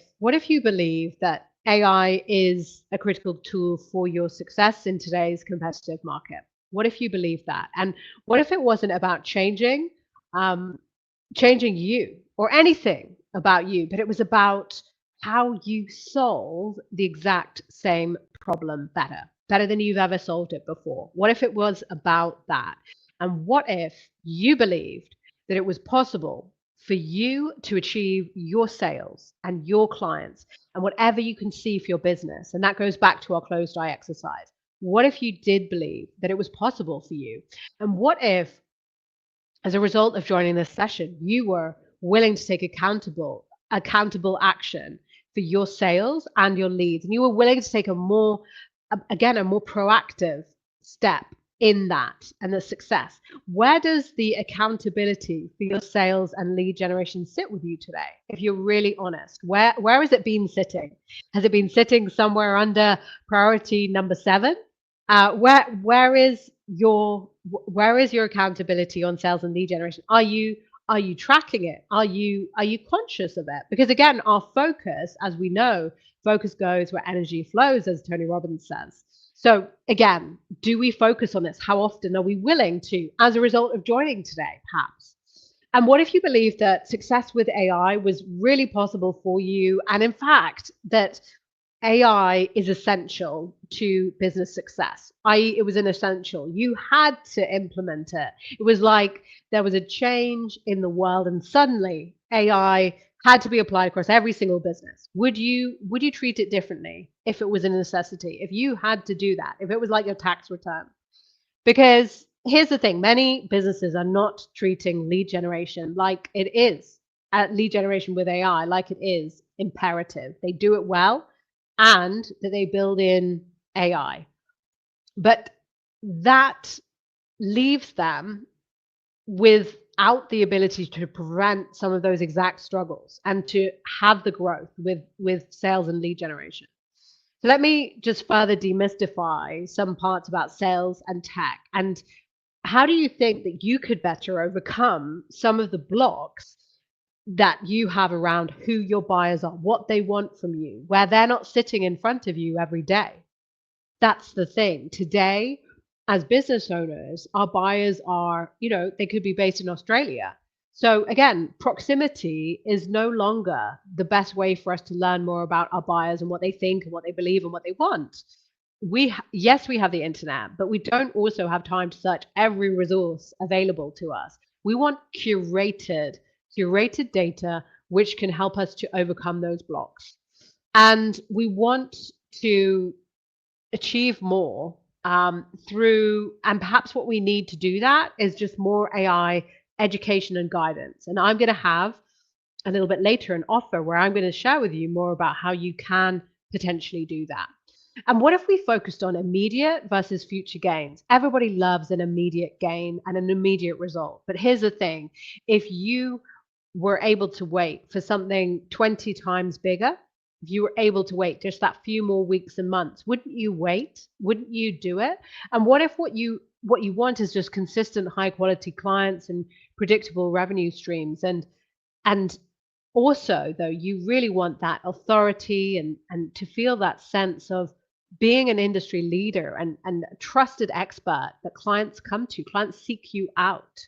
you believe that AI is a critical tool for your success in today's competitive market? What if you believe that? And what if it wasn't about changing you or anything about you, but it was about how you solve the exact same problem better than you've ever solved it before? What if it was about that? And what if you believed that it was possible for you to achieve your sales and your clients and whatever you can see for your business? And that goes back to our closed eye exercise. What if you did believe that it was possible for you? And what if, as a result of joining this session, you were willing to take accountable action for your sales and your leads, and you were willing to take a more proactive step in that and the success? Where does the accountability for your sales and lead generation sit with you today? If you're really honest, where has it been sitting? Has it been sitting somewhere under priority number 7? Where is your accountability on sales and lead generation? Are you tracking it? Are you conscious of it? Because again, our focus, as we know, focus goes where energy flows, as Tony Robbins says. So again, do we focus on this? How often are we willing to, as a result of joining today, perhaps? And what if you believe that success with AI was really possible for you? And in fact, that AI is essential to business success, i.e., it was an essential. You had to implement it. It was like there was a change in the world, and suddenly AI had to be applied across every single business. Would you treat it differently if it was a necessity? If you had to do that, if it was like your tax return? Because here's the thing, many businesses are not treating lead generation like it is, lead generation with AI, like it is imperative. They do it well and that they build in AI. But that leaves them without the ability to prevent some of those exact struggles and to have the growth with sales and lead generation. So let me just further demystify some parts about sales and tech. And how do you think that you could better overcome some of the blocks that you have around who your buyers are, what they want from you, where they're not sitting in front of you every day? That's the thing. Today, as business owners, our buyers are, they could be based in Australia. So again, proximity is no longer the best way for us to learn more about our buyers and what they think and what they believe and what they want. Yes, we have the internet, but we don't also have time to search every resource available to us. We want curated data which can help us to overcome those blocks. And we want to achieve more through, and perhaps what we need to do that is just more AI education and guidance. And I'm going to have a little bit later an offer where I'm going to share with you more about how you can potentially do that. And what if we focused on immediate versus future gains? Everybody loves an immediate gain and an immediate result. But here's the thing, if you were able to wait for something 20 times bigger, if you were able to wait just that few more weeks and months, wouldn't you wait? Wouldn't you do it? And what if what you want is just consistent high quality clients and predictable revenue streams? And also, though, you really want that authority and to feel that sense of being an industry leader and a trusted expert that clients come to, clients seek you out.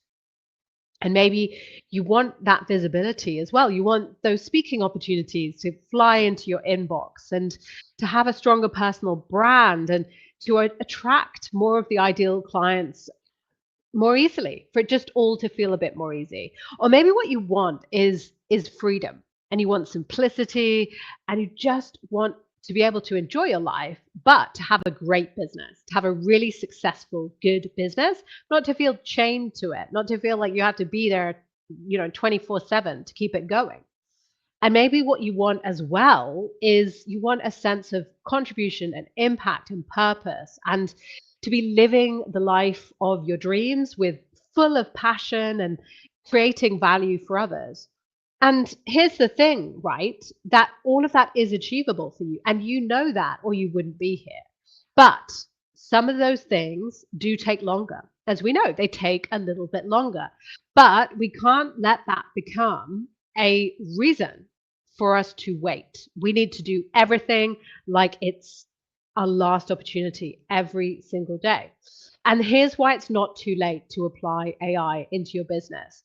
And maybe you want that visibility as well. You want those speaking opportunities to fly into your inbox and to have a stronger personal brand and to attract more of the ideal clients more easily, for it just all to feel a bit more easy. Or maybe what you want is freedom, and you want simplicity, and you just want to be able to enjoy your life, but to have a great business, to have a really successful, good business, not to feel chained to it, not to feel like you have to be there, 24/7 to keep it going. And maybe what you want as well is you want a sense of contribution and impact and purpose, and to be living the life of your dreams with full of passion and creating value for others. And here's the thing, right? That all of that is achievable for you. And you know that, or you wouldn't be here. But some of those things do take longer. As we know, they take a little bit longer. But we can't let that become a reason for us to wait. We need to do everything like it's our last opportunity every single day. And here's why it's not too late to apply AI into your business.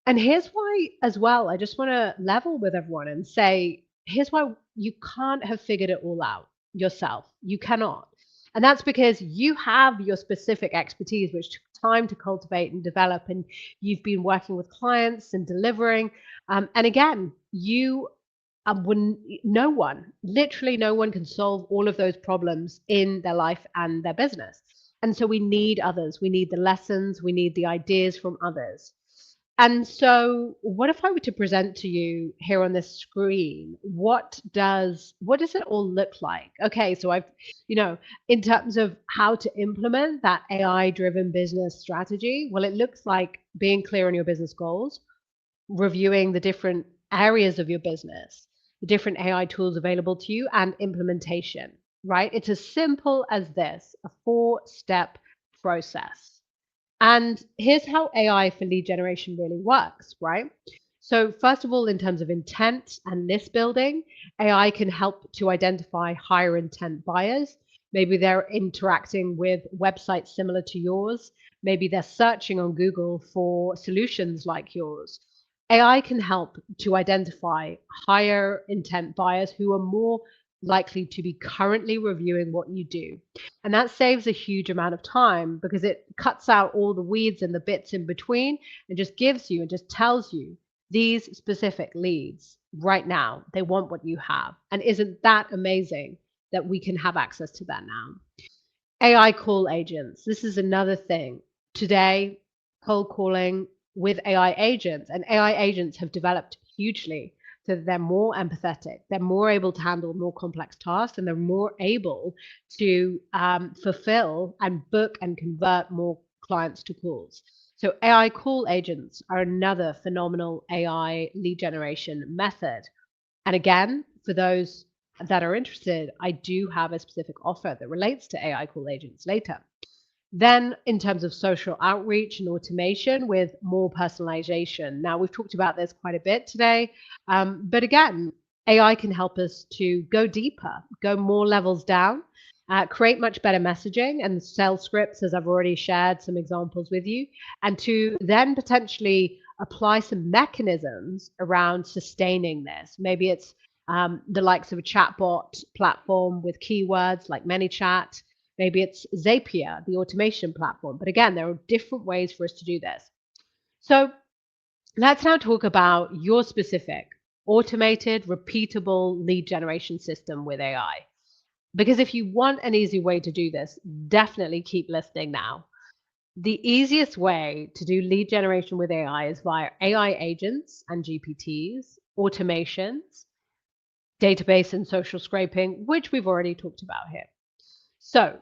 And here's why, as well, I just want to level with everyone and say, here's why you can't have figured it all out yourself. You cannot. And that's because you have your specific expertise, which took time to cultivate and develop. And you've been working with clients and delivering. And again, no one, literally no one can solve all of those problems in their life and their business. And so we need others. We need the lessons. We need the ideas from others. And so what if I were to present to you here on this screen, what does it all look like? Okay, so in terms of how to implement that AI driven business strategy, well, it looks like being clear on your business goals, reviewing the different areas of your business, the different AI tools available to you, and implementation. right? It's as simple as this, a 4-step process. And here's how AI for lead generation really works, right? So, first of all, in terms of intent and list building, AI can help to identify higher intent buyers. Maybe they're interacting with websites similar to yours. Maybe they're searching on Google for solutions like yours. AI can help to identify higher intent buyers who are more likely to be currently reviewing what you do. And that saves a huge amount of time because it cuts out all the weeds and the bits in between and just gives you and just tells you these specific leads right now. They want what you have. And isn't that amazing that we can have access to that now? AI call agents. This is another thing. Today, cold calling with AI agents, and AI agents have developed hugely so that they're more empathetic, they're more able to handle more complex tasks, and they're more able to fulfill and book and convert more clients to calls. So, AI call agents are another phenomenal AI lead generation method. And again, for those that are interested, I do have a specific offer that relates to AI call agents later. Then, in terms of social outreach and automation with more personalization. Now, we've talked about this quite a bit today, but again, AI can help us to go deeper, go more levels down, create much better messaging and sell scripts, as I've already shared some examples with you, and to then potentially apply some mechanisms around sustaining this. Maybe it's the likes of a chatbot platform with keywords like ManyChat. Maybe it's Zapier, the automation platform. But again, there are different ways for us to do this. So let's now talk about your specific automated, repeatable lead generation system with AI. Because if you want an easy way to do this, definitely keep listening now. The easiest way to do lead generation with AI is via AI agents and GPTs, automations, database and social scraping, which we've already talked about here. So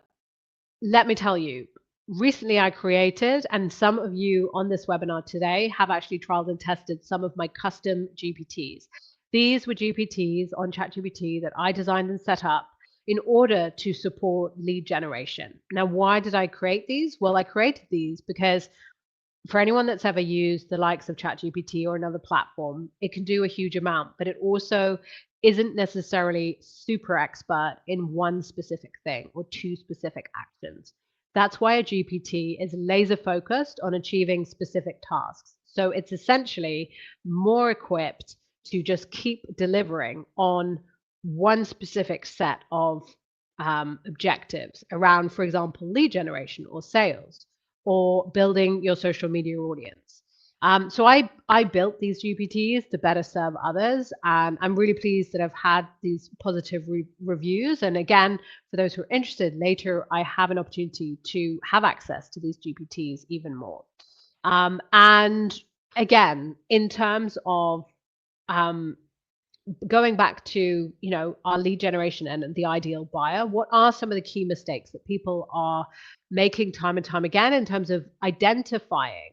let me tell you, recently I created, and some of you on this webinar today have actually trialed and tested some of my custom GPTs. These were GPTs on ChatGPT that I designed and set up in order to support lead generation. Now, why did I create these? Well, I created these because for anyone that's ever used the likes of ChatGPT or another platform, it can do a huge amount, but it also isn't necessarily super expert in one specific thing or two specific actions. That's why a GPT is laser focused on achieving specific tasks. So it's essentially more equipped to just keep delivering on one specific set of objectives around, for example, lead generation or sales or building your social media audience. So I built these GPTs to better serve others, and I'm really pleased that I've had these positive reviews. And again, for those who are interested, later I have an opportunity to have access to these GPTs even more. And again, in terms of going back to our lead generation and the ideal buyer, what are some of the key mistakes that people are making time and time again in terms of identifying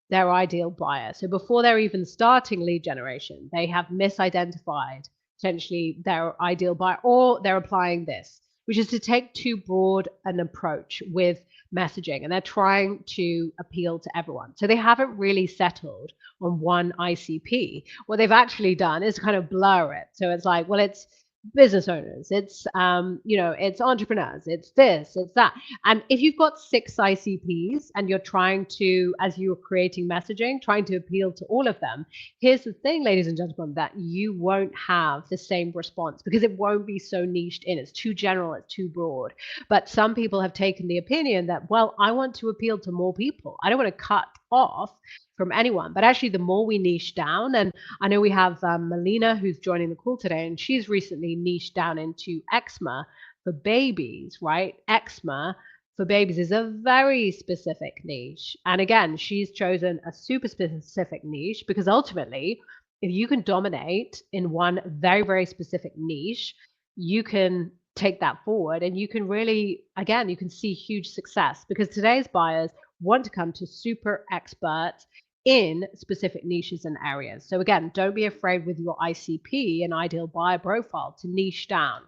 their ideal buyer? So before they're even starting lead generation, they have misidentified potentially their ideal buyer, or they're applying this, which is to take too broad an approach with messaging, and they're trying to appeal to everyone. So they haven't really settled on one ICP. What they've actually done is kind of blur it. So it's like, well, it's business owners, it's it's entrepreneurs, it's this, it's that. And if you've got 6 ICPs and you're trying to, as you're creating messaging, trying to appeal to all of them, here's the thing, ladies and gentlemen, that you won't have the same response because it won't be so niched in. It's too general, it's too broad. But some people have taken the opinion that, well, I want to appeal to more people, I don't want to cut off from anyone. But actually, the more we niche down, and I know we have Melina who's joining the call today, and she's recently niched down into eczema for babies, right? Eczema for babies is a very specific niche. And again, she's chosen a super specific niche because ultimately, if you can dominate in one very, very specific niche, you can take that forward and you can really, again, you can see huge success because today's buyers want to come to super experts in specific niches and areas. So again, don't be afraid with your ICP and ideal buyer profile to niche down.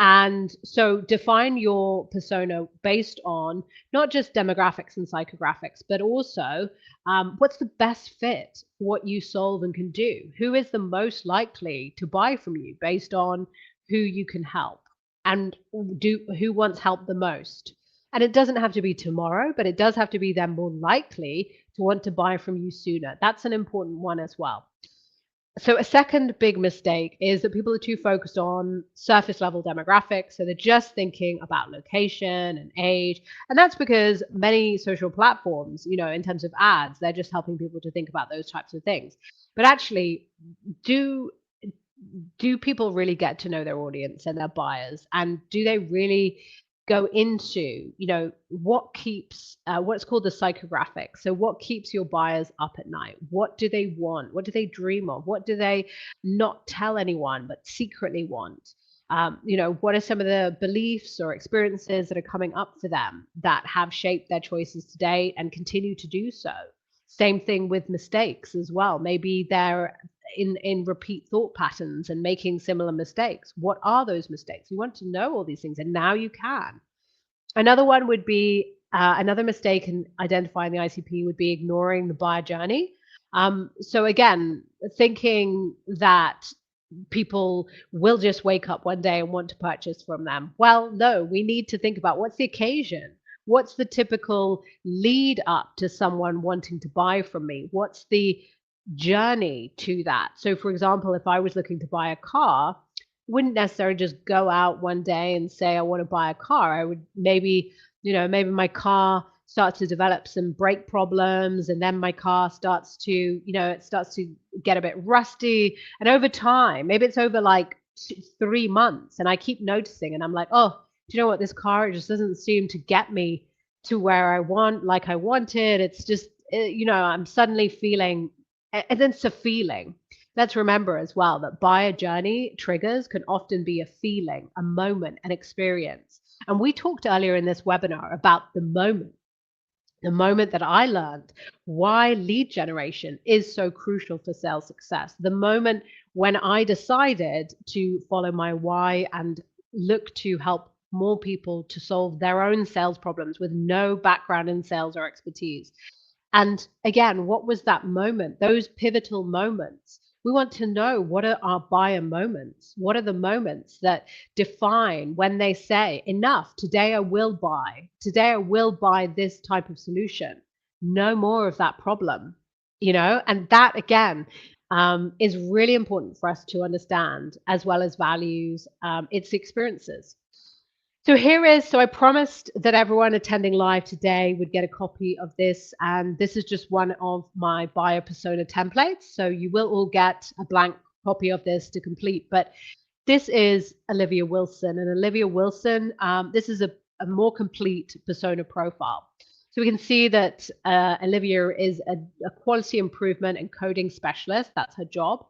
And so define your persona based on not just demographics and psychographics, but also what's the best fit for what you solve and can do? Who is the most likely to buy from you based on who you can help and who wants help the most? And it doesn't have to be tomorrow, but it does have to be them more likely to want to buy from you sooner. That's an important one as well. So a second big mistake is that people are too focused on surface level demographics. So they're just thinking about location and age. And that's because many social platforms, in terms of ads, they're just helping people to think about those types of things. But actually, do do people really get to know their audience and their buyers? And do they really go into, what keeps what's called the psychographic? So what keeps your buyers up at night? What do they want? What do they dream of? What do they not tell anyone but secretly want? What are some of the beliefs or experiences that are coming up for them that have shaped their choices today and continue to do so? Same thing with mistakes as well. Maybe they're in repeat thought patterns and making similar mistakes. What are those mistakes? You want to know all these things, and now you can. Another one would be another mistake in identifying the ICP would be ignoring the buyer journey. So again, thinking that people will just wake up one day and want to purchase from them. Well, no, we need to think about what's the occasion? What's the typical lead up to someone wanting to buy from me? What's the journey to that? So, for example, if I was looking to buy a car, wouldn't necessarily just go out one day and say I want to buy a car. I would maybe my car starts to develop some brake problems, and then my car starts to, it starts to get a bit rusty. And over time, maybe it's over like 3 months, and I keep noticing, and I'm like, oh, do you know what? This car, it just doesn't seem to get me to where I wanted. It's just, I'm suddenly feeling, and then it's a feeling. Let's remember as well that buyer journey triggers can often be a feeling, a moment, an experience. And we talked earlier in this webinar about the moment that I learned why lead generation is so crucial for sales success. The moment when I decided to follow my why and look to help more people to solve their own sales problems with no background in sales or expertise. And again, what was that moment? Those pivotal moments. We want to know, what are our buyer moments? What are the moments that define when they say, enough, today I will buy. Today I will buy this type of solution. No more of that problem, and that again is really important for us to understand, as well as values, its experiences. So I promised that everyone attending live today would get a copy of this, and this is just one of my buyer persona templates. So you will all get a blank copy of this to complete, but this is Olivia Wilson, and Olivia Wilson, this is a more complete persona profile. So we can see that Olivia is a quality improvement and coding specialist. That's her job.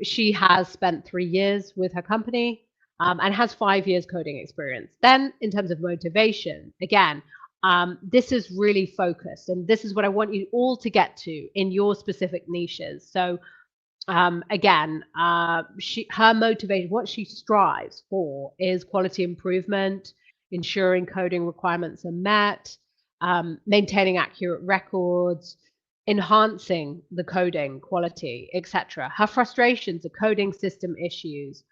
She has spent 3 years with her company. And has 5 years coding experience. Then in terms of motivation, again, this is really focused, and this is what I want you all to get to in your specific niches. So again, her motivation, what she strives for, is quality improvement, ensuring coding requirements are met, maintaining accurate records, enhancing the coding quality, etc. Her frustrations are coding system issues,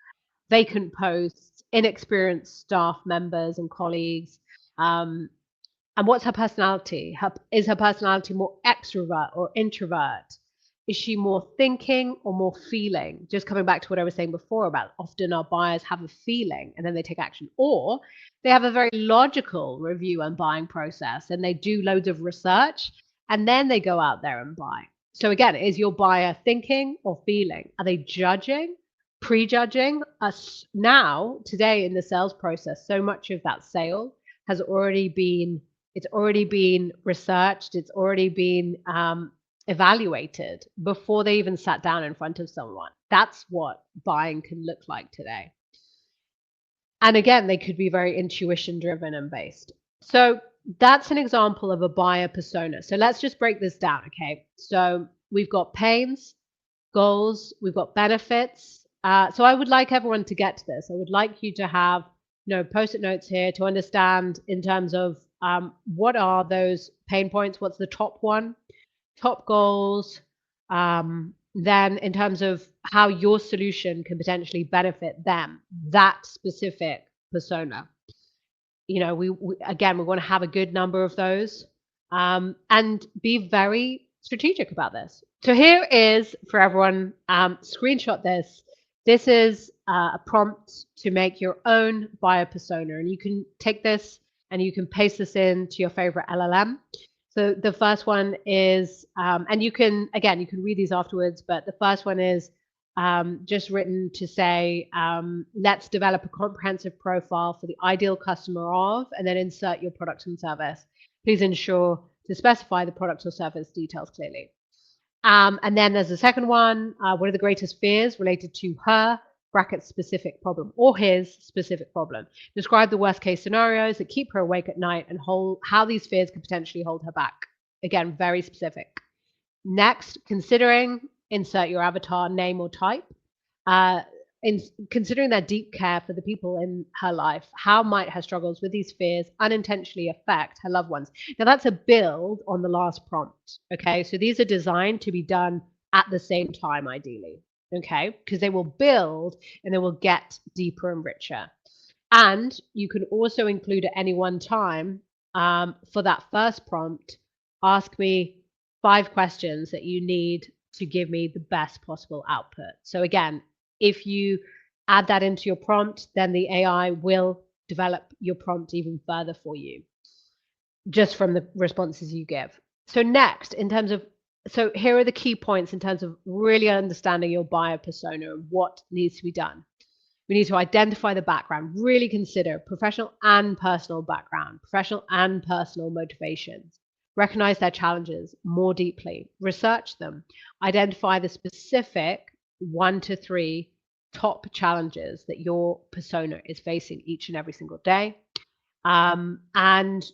vacant posts, inexperienced staff members and colleagues. And what's her personality? Is her personality more extrovert or introvert? Is she more thinking or more feeling? Just coming back to what I was saying before about often our buyers have a feeling and then they take action, or they have a very logical review and buying process and they do loads of research and then they go out there and buy. So again, is your buyer thinking or feeling? Are they judging? Prejudging us now today in the sales process? So much of that sale has already been researched, it's already been evaluated before they even sat down in front of someone. That's what buying can look like today. And again, they could be very intuition driven and based. So that's an example of a buyer persona. So let's just break this down. Okay, so we've got pains, goals, we've got benefits, So I would like everyone to get to this. I would like you to have, post-it notes here to understand in terms of what are those pain points, what's the top one, top goals, then in terms of how your solution can potentially benefit them, that specific persona. We again, we want to have a good number of those, and be very strategic about this. So here is for everyone, screenshot this. This is a prompt to make your own buyer persona, and you can take this and you can paste this into your favorite LLM. So the first one is, and you can read these afterwards, but the first one is just written to say, let's develop a comprehensive profile for the ideal customer of, and then insert your product and service. Please ensure to specify the product or service details clearly. And then there's the second one. What are the greatest fears related to her bracket specific problem or his specific problem? Describe the worst case scenarios that keep her awake at night and how these fears could potentially hold her back. Again, very specific. Next, insert your avatar name or type. In considering their deep care for the people in her life, how might her struggles with these fears unintentionally affect her loved ones? Now, that's a build on the last prompt. Okay, so these are designed to be done at the same time, ideally. Okay, because they will build and they will get deeper and richer. And you can also include at any one time, for that first prompt, ask me 5 questions that you need to give me the best possible output. So again, if you add that into your prompt, then the AI will develop your prompt even further for you, just from the responses you give. So next, so here are the key points in terms of really understanding your buyer persona and what needs to be done. We need to identify the background, really consider professional and personal background, professional and personal motivations. Recognize their challenges more deeply, research them, identify the specific 1 to 3 top challenges that your persona is facing each and every single day, and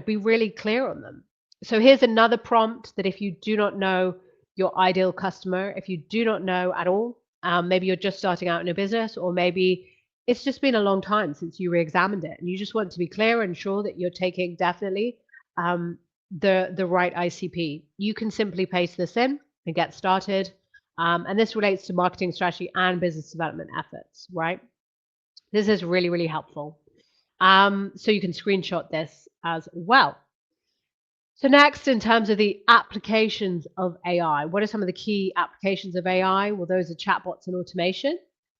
be really clear on them. So here's another prompt that if you do not know your ideal customer, if you do not know at all, maybe you're just starting out in a business, or maybe it's just been a long time since you re-examined it and you just want to be clear and sure that you're taking definitely the right ICP, you can simply paste this in and get started. And this relates to marketing strategy and business development efforts, right? This is really, really helpful. So you can screenshot this as well. So next, in terms of the applications of AI, what are some of the key applications of AI? Well, those are chatbots and automation,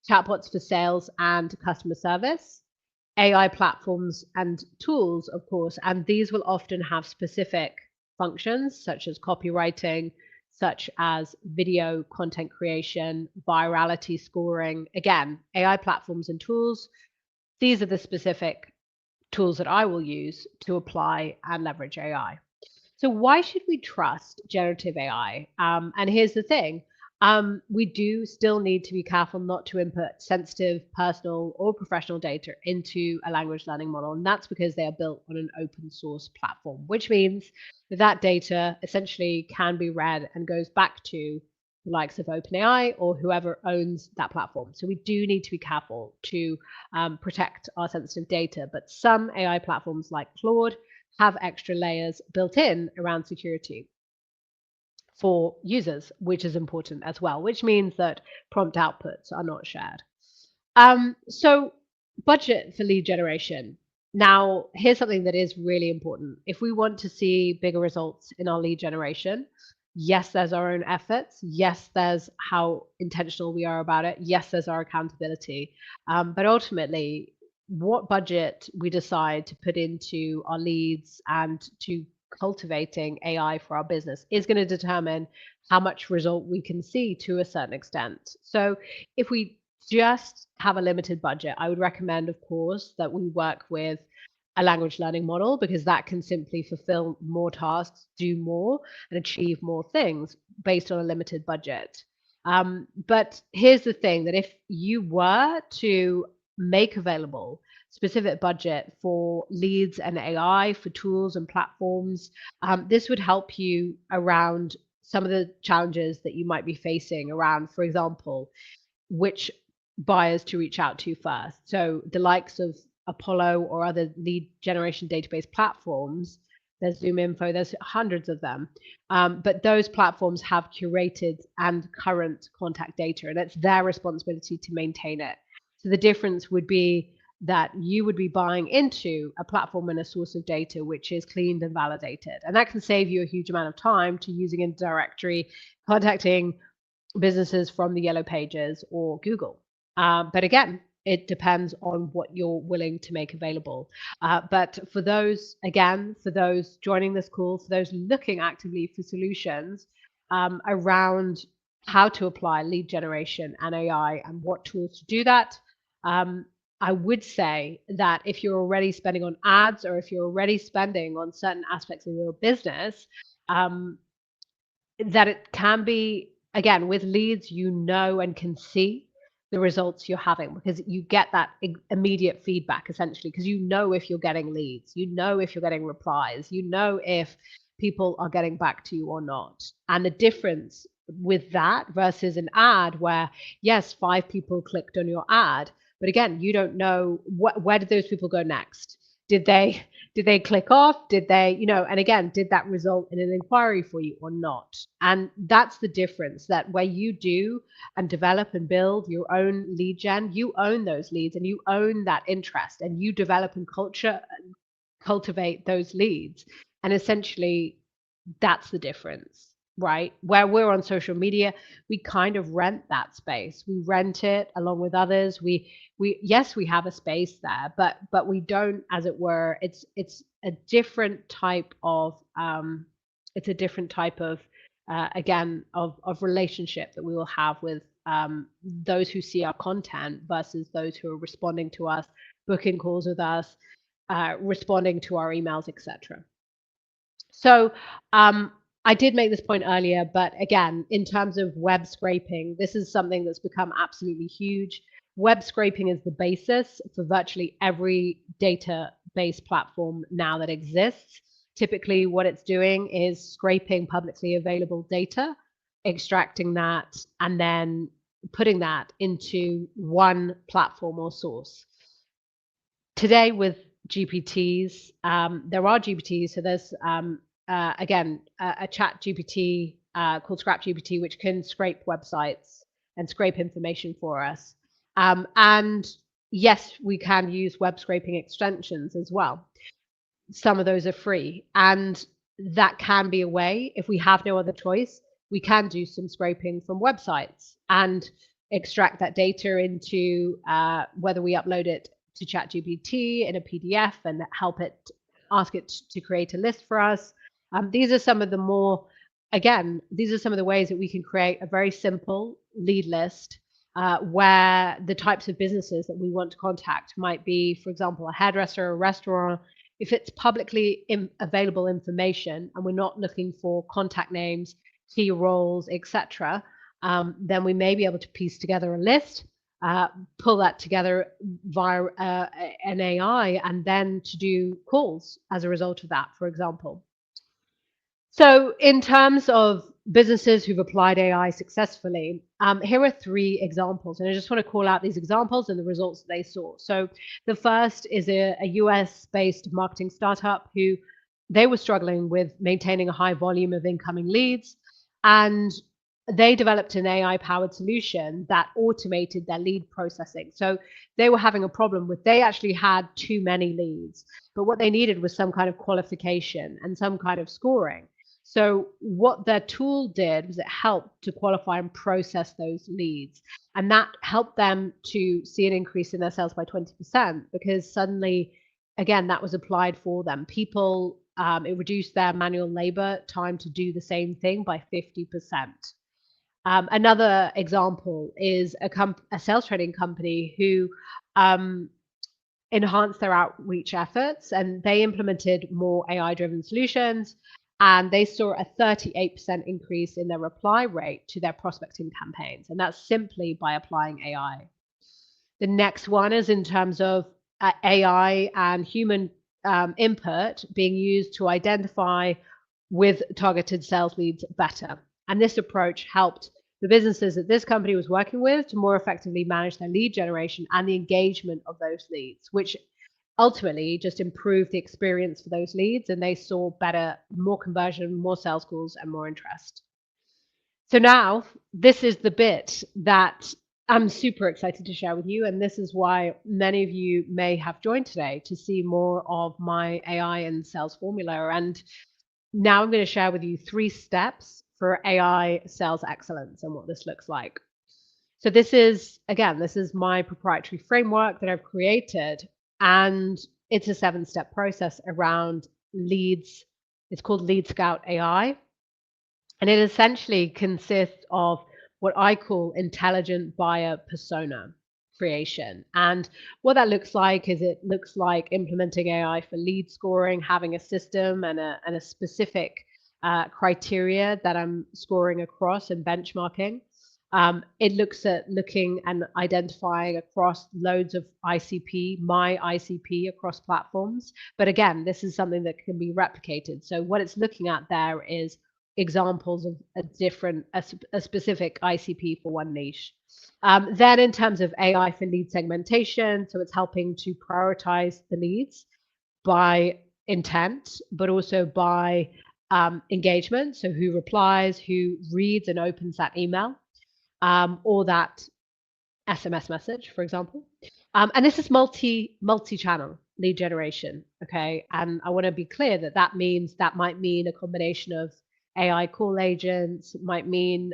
chatbots for sales and customer service, AI platforms and tools, of course, and these will often have specific functions such as copywriting, such as video content creation, virality scoring. Again, AI platforms and tools, these are the specific tools that I will use to apply and leverage AI. So why should we trust generative AI? And here's the thing. We do still need to be careful not to input sensitive personal or professional data into a language learning model. And that's because they are built on an open source platform, which means that data essentially can be read and goes back to the likes of OpenAI or whoever owns that platform. So we do need to be careful to protect our sensitive data. But some AI platforms like Claude have extra layers built in around security for users, which is important as well, which means that prompt outputs are not shared. So budget for lead generation. Now, here's something that is really important. If we want to see bigger results in our lead generation, yes, there's our own efforts. Yes, there's how intentional we are about it. Yes, there's our accountability. But ultimately, what budget we decide to put into our leads and to cultivating AI for our business is going to determine how much result we can see to a certain extent. So if we just have a limited budget, I would recommend, of course, that we work with a language learning model, because that can simply fulfill more tasks, do more, and achieve more things based on a limited budget. But here's the thing, that if you were to make available specific budget for leads and AI, for tools and platforms, this would help you around some of the challenges that you might be facing around, for example, which buyers to reach out to first. So the likes of Apollo or other lead generation database platforms, there's ZoomInfo, there's hundreds of them. But those platforms have curated and current contact data, and it's their responsibility to maintain it. So the difference would be that you would be buying into a platform and a source of data which is cleaned and validated. And that can save you a huge amount of time to using a directory, contacting businesses from the Yellow Pages or Google. But again, it depends on what you're willing to make available. But for those, again, for those joining this call, for those looking actively for solutions around how to apply lead generation and AI and what tools to do that, I would say that if you're already spending on ads or if you're already spending on certain aspects of your business, that it can be, again, with leads, you know and can see the results you're having because you get that immediate feedback essentially because you know if you're getting leads, you know if you're getting replies, you know if people are getting back to you or not. And the difference with that versus an ad where, yes, 5 people clicked on your ad, but again, you don't know where did those people go next? Did they click off? Did they, and again, did that result in an inquiry for you or not? And that's the difference, that where you do and develop and build your own lead gen, you own those leads and you own that interest and you develop and cultivate those leads. And essentially, that's the difference. Right? Where we're on social media, we kind of rent that space. We rent it along with others. Yes, we have a space there, but we don't, as it were, it's a different type of again of relationship that we will have with those who see our content versus those who are responding to us, booking calls with us, responding to our emails, etc. So I did make this point earlier, but again, in terms of web scraping, this is something that's become absolutely huge. Web scraping is the basis for virtually every database platform now that exists. Typically, what it's doing is scraping publicly available data, extracting that, and then putting that into one platform or source. Today, with GPTs, there are GPTs, so there's again, a chat GPT called Scrap GPT, which can scrape websites and scrape information for us. And yes, we can use web scraping extensions as well. Some of those are free. And that can be a way, if we have no other choice, we can do some scraping from websites and extract that data into whether we upload it to ChatGPT in a PDF and ask it to create a list for us. These are some of the ways that we can create a very simple lead list where the types of businesses that we want to contact might be, for example, a hairdresser, a restaurant. If it's publicly available information and we're not looking for contact names, key roles, etc., then we may be able to piece together a list, pull that together via an AI, and then to do calls as a result of that, for example. So in terms of businesses who've applied AI successfully, here are 3 examples, and I just want to call out these examples and the results that they saw. So the first is a US-based marketing startup who they were struggling with maintaining a high volume of incoming leads, and they developed an AI-powered solution that automated their lead processing. So they were having a problem with, they actually had too many leads, but what they needed was some kind of qualification and some kind of scoring. So what their tool did was it helped to qualify and process those leads. And that helped them to see an increase in their sales by 20% because suddenly, again, that was applied for them. People, it reduced their manual labor time to do the same thing by 50%. Another example is a sales training company who enhanced their outreach efforts, and they implemented more AI-driven solutions. And they saw a 38% increase in their reply rate to their prospecting campaigns. And that's simply by applying AI. The next one is in terms of AI and human input being used to identify with targeted sales leads better. And this approach helped the businesses that this company was working with to more effectively manage their lead generation and the engagement of those leads, which ultimately just improved the experience for those leads, and they saw better, more conversion, more sales calls, and more interest. So now this is the bit that I'm super excited to share with you, and this is why many of you may have joined today to see more of my AI and sales formula. And now I'm going to share with you 3 steps for AI sales excellence and what this looks like. So this is, again, this is my proprietary framework that I've created, and it's a 7-step process around leads. It's called Lead Scout AI. And it essentially consists of what I call intelligent buyer persona creation. And what that looks like is it looks like implementing AI for lead scoring, having a system and a specific criteria that I'm scoring across and benchmarking. It looks at looking and identifying across loads of ICP, my ICP across platforms. But again, this is something that can be replicated. So what it's looking at there is examples of a specific ICP for one niche. Then in terms of AI for lead segmentation, so it's helping to prioritize the leads by intent, but also by engagement. So who replies, who reads and opens that email, or that SMS message, for example. And this is multi-channel lead generation, okay? And I want to be clear that that might mean a combination of AI call agents, it might mean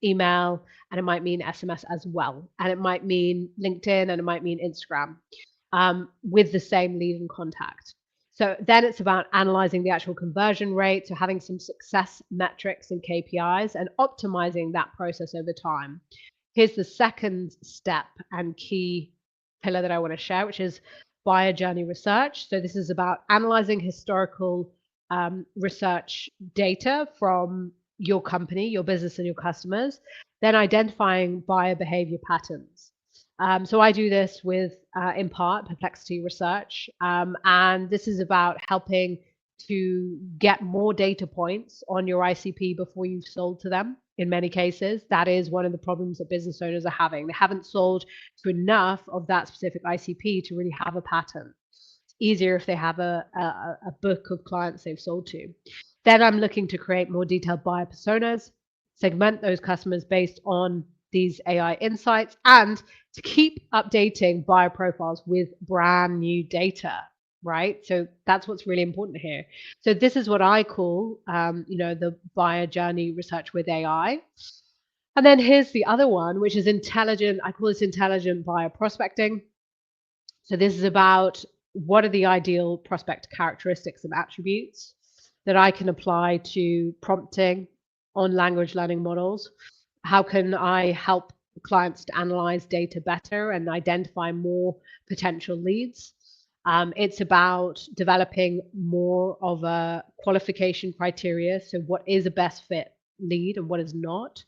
email, and it might mean SMS as well. And it might mean LinkedIn, and it might mean Instagram with the same lead and contact. So then it's about analyzing the actual conversion rate, so having some success metrics and KPIs and optimizing that process over time. Here's the second step and key pillar that I want to share, which is buyer journey research. So this is about analyzing historical research data from your company, your business, and your customers, then identifying buyer behavior patterns. So I do this with, in part, Perplexity Research, and this is about helping to get more data points on your ICP before you've sold to them. In many cases, that is one of the problems that business owners are having. They haven't sold to enough of that specific ICP to really have a pattern. It's easier if they have a book of clients they've sold to. Then I'm looking to create more detailed buyer personas, segment those customers based on these AI insights, and to keep updating buyer profiles with brand new data, right? So that's what's really important here. So this is what I call, the buyer journey research with AI. And then here's the other one, which is intelligent. I call this intelligent buyer prospecting. So this is about what are the ideal prospect characteristics and attributes that I can apply to prompting on language learning models. How can I help clients to analyze data better and identify more potential leads? It's about developing more of a qualification criteria. So what is a best fit lead and what is not?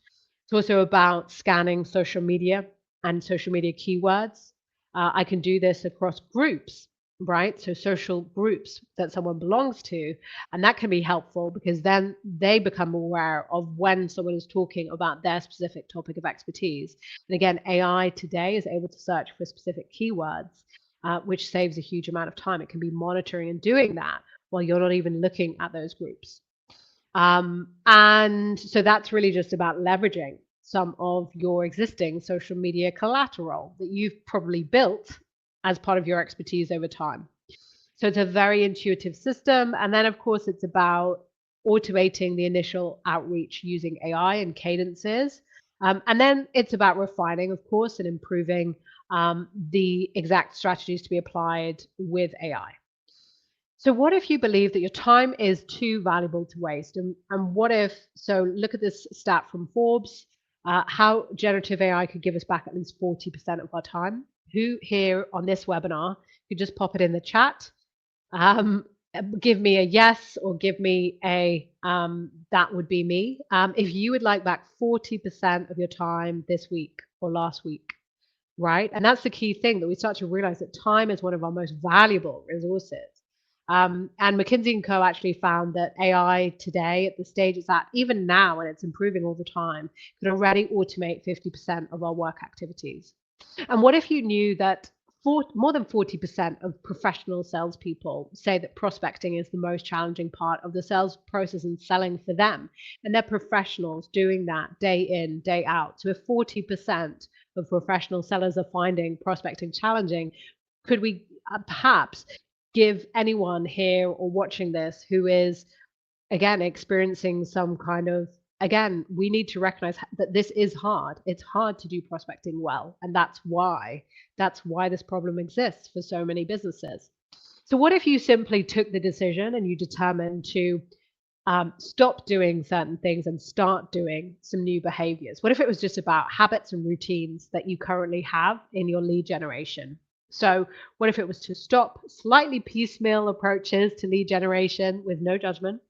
It's also about scanning social media and social media keywords. I can do this across groups, right? So social groups that someone belongs to, and that can be helpful because then they become aware of when someone is talking about their specific topic of expertise. And again, AI today is able to search for specific keywords, which saves a huge amount of time. It can be monitoring and doing that while you're not even looking at those groups. And so that's really just about leveraging some of your existing social media collateral that you've probably built as part of your expertise over time. So it's a very intuitive system. And then, of course, it's about automating the initial outreach using AI and cadences. And then it's about refining, of course, and improving the exact strategies to be applied with AI. So what if you believe that your time is too valuable to waste? And what if, so look at this stat from Forbes, how generative AI could give us back at least 40% of our time. Who here on this webinar could just pop it in the chat? Give me a yes or give me a, that would be me. If you would like back 40% of your time this week or last week, right? And that's the key thing that we start to realize that time is one of our most valuable resources. And McKinsey & Co. actually found that AI today, at the stage it's at, even now, and it's improving all the time, could already automate 50% of our work activities. And what if you knew that more than 40% of professional salespeople say that prospecting is the most challenging part of the sales process and selling for them? And they're professionals doing that day in, day out. So if 40% of professional sellers are finding prospecting challenging, could we perhaps give anyone here or watching this who is, again, experiencing some kind of, again, we need to recognize that this is hard. It's hard to do prospecting well, and that's why this problem exists for so many businesses. So what if you simply took the decision and you determined to stop doing certain things and start doing some new behaviors? What if it was just about habits and routines that you currently have in your lead generation? So, what if it was to stop slightly piecemeal approaches to lead generation with no judgment?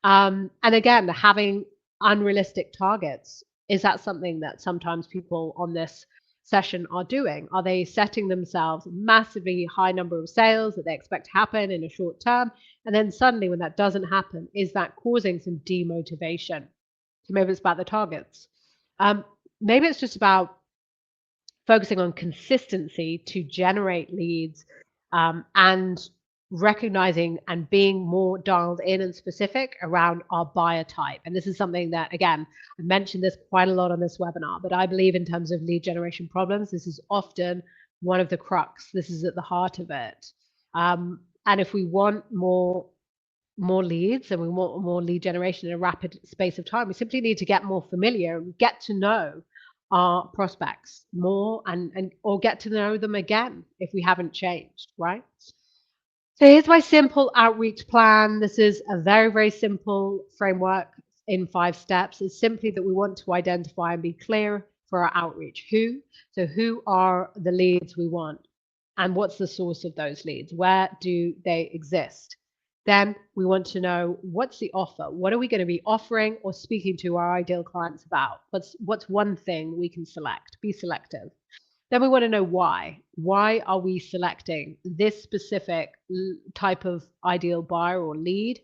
And again, having unrealistic targets. Is that something that sometimes people on this session are doing? Are they setting themselves massively high number of sales that they expect to happen in a short term? And then suddenly, when that doesn't happen, is that causing some demotivation? So maybe it's about the targets. Maybe it's just about focusing on consistency to generate leads, and recognizing and being more dialed in and specific around our buyer type. And this is something that, again, I mentioned this quite a lot on this webinar, but I believe in terms of lead generation problems, this is often one of the crux. This is at the heart of it. And if we want more leads and we want more lead generation in a rapid space of time, we simply need to get more familiar and get to know our prospects more, and or get to know them again if we haven't changed, right? So here's my simple outreach plan. This is a very, very simple framework in 5 steps. It's simply that we want to identify and be clear for our outreach. Who are the leads we want? And what's the source of those leads? Where do they exist? Then we want to know, what's the offer? What are we going to be offering or speaking to our ideal clients about? What's one thing we can select? Be selective. Then we want to know why. Why are we selecting this specific type of ideal buyer or lead,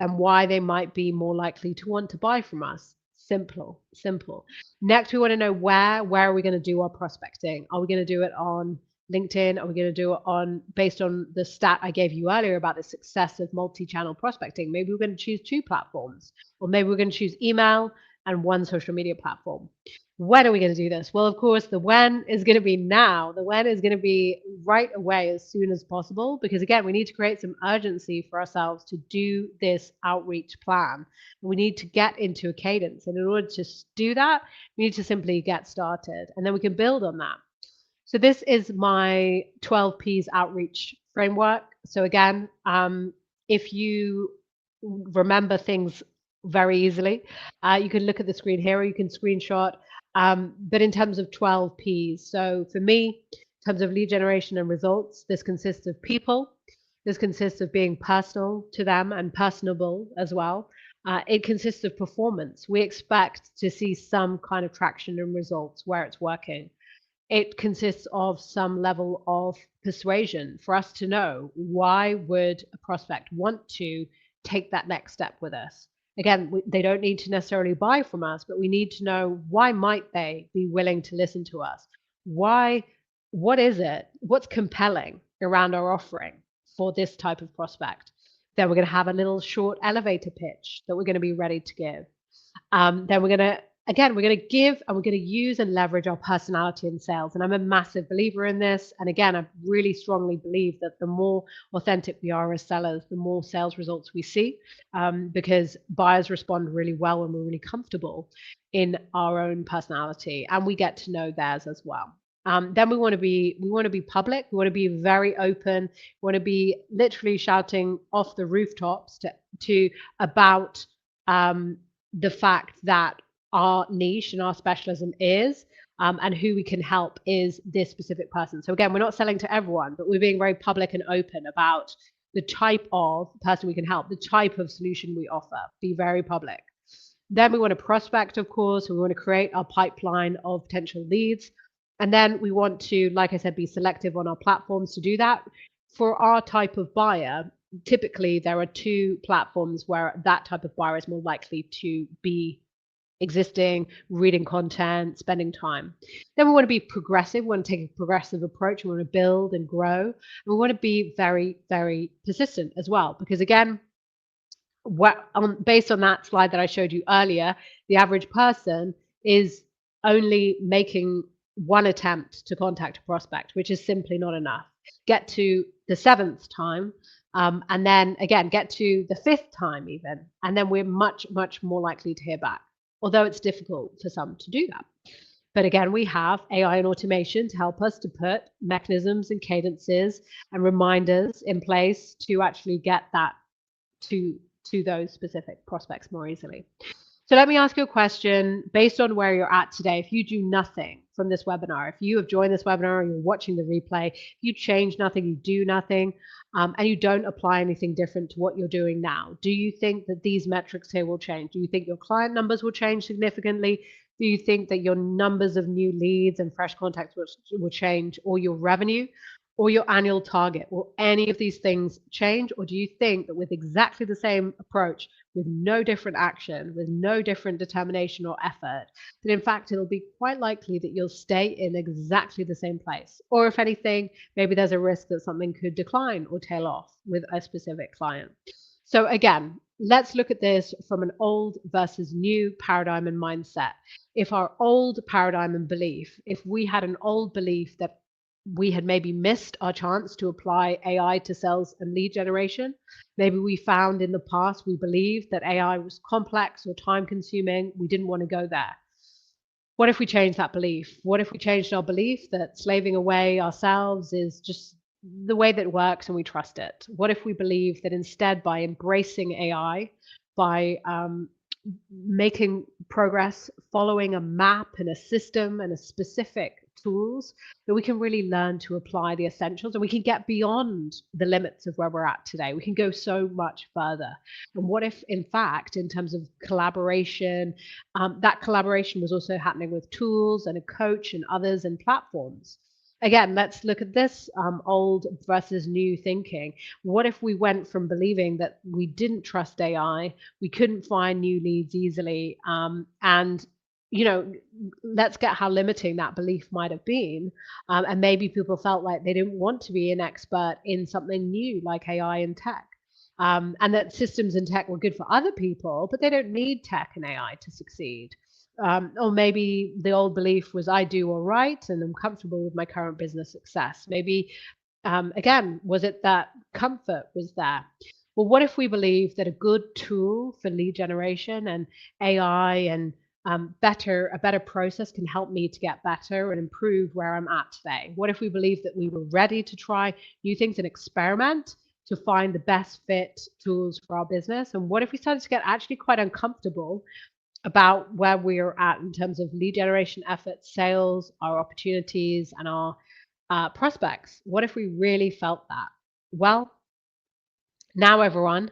and why they might be more likely to want to buy from us? Simple. Next, we want to know where are we going to do our prospecting? Are we going to do it on LinkedIn? Are we going to do it based on the stat I gave you earlier about the success of multi-channel prospecting? Maybe we're going to choose 2 platforms, or maybe we're going to choose email and 1 social media platform. When are we going to do this? Well, of course, the when is going to be now. The when is going to be right away, as soon as possible, because again, we need to create some urgency for ourselves to do this outreach plan. We need to get into a cadence. And in order to do that, we need to simply get started, and then we can build on that. So this is my 12 P's outreach framework. So again, if you remember things very easily, you can look at the screen here, or you can screenshot. But in terms of 12 P's, so for me, in terms of lead generation and results, this consists of people. This consists of being personal to them and personable as well. It consists of performance. We expect to see some kind of traction and results where it's working. It consists of some level of persuasion for us to know, why would a prospect want to take that next step with us? Again, they don't need to necessarily buy from us, but we need to know, why might they be willing to listen to us? What is it? What's compelling around our offering for this type of prospect? Then we're going to have a little short elevator pitch that we're going to be ready to give. Then we're going to give, and we're going to use and leverage our personality in sales. And I'm a massive believer in this. And again, I really strongly believe that the more authentic we are as sellers, the more sales results we see, because buyers respond really well when we're really comfortable in our own personality, and we get to know theirs as well. Then we want to be public. We want to be very open. We want to be literally shouting off the rooftops about the fact that our niche and our specialism is, and who we can help is this specific person. So again, we're not selling to everyone, but we're being very public and open about the type of person we can help, the type of solution we offer. Be very public. Then we want to prospect, of course. We want to create our pipeline of potential leads. And then we want to, like I said, be selective on our platforms to do that. For our type of buyer, typically there are two platforms where that type of buyer is more likely to be existing, reading content, spending time. Then we want to be progressive. We want to take a progressive approach. We want to build and grow. And we want to be very, very persistent as well. Because again, based on that slide that I showed you earlier, the average person is only making one attempt to contact a prospect, which is simply not enough. Get to the seventh time, and then again, get to the fifth time even, and then we're much, much more likely to hear back, although it's difficult for some to do that. But again, we have AI and automation to help us to put mechanisms and cadences and reminders in place to actually get that to those specific prospects more easily. So let me ask you a question based on where you're at today. If you do nothing from this webinar, if you have joined this webinar or you're watching the replay, if you change nothing, you do nothing, and you don't apply anything different to what you're doing now, do you think that these metrics here will change? Do you think your client numbers will change significantly? Do you think that your numbers of new leads and fresh contacts will change, or your revenue? Or your annual target? Will any of these things change? Or do you think that with exactly the same approach, with no different action, with no different determination or effort, that in fact it'll be quite likely that you'll stay in exactly the same place? Or if anything, maybe there's a risk that something could decline or tail off with a specific client. So again, let's look at this from an old versus new paradigm and mindset. If our old paradigm and belief, if we had an old belief that we had maybe missed our chance to apply AI to sales and lead generation. Maybe we found in the past we believed that AI was complex or time consuming. We didn't want to go there. What if we changed that belief? What if we changed our belief that slaving away ourselves is just the way that it works and we trust it? What if we believe that instead, by embracing AI, by making progress, following a map and a system and a specific tools, that we can really learn to apply the essentials and we can get beyond the limits of where we're at today. We can go so much further. And what if, in fact, in terms of collaboration, that collaboration was also happening with tools and a coach and others and platforms? Again, let's look at this old versus new thinking. What if we went from believing that we didn't trust AI, we couldn't find new leads easily, and let's get how limiting that belief might have been. And maybe people felt like they didn't want to be an expert in something new like AI and tech. And that systems and tech were good for other people, but they don't need tech and AI to succeed. Or maybe the old belief was I do all right and I'm comfortable with my current business success. Maybe, again, was it that comfort was there? Well, what if we believe that a good tool for lead generation and AI and a better process can help me to get better and improve where I'm at today? What if we believe that we were ready to try new things and experiment to find the best fit tools for our business? And what if we started to get actually quite uncomfortable about where we're at in terms of lead generation efforts, sales, our opportunities, and our prospects? What if we really felt that? Well, now everyone,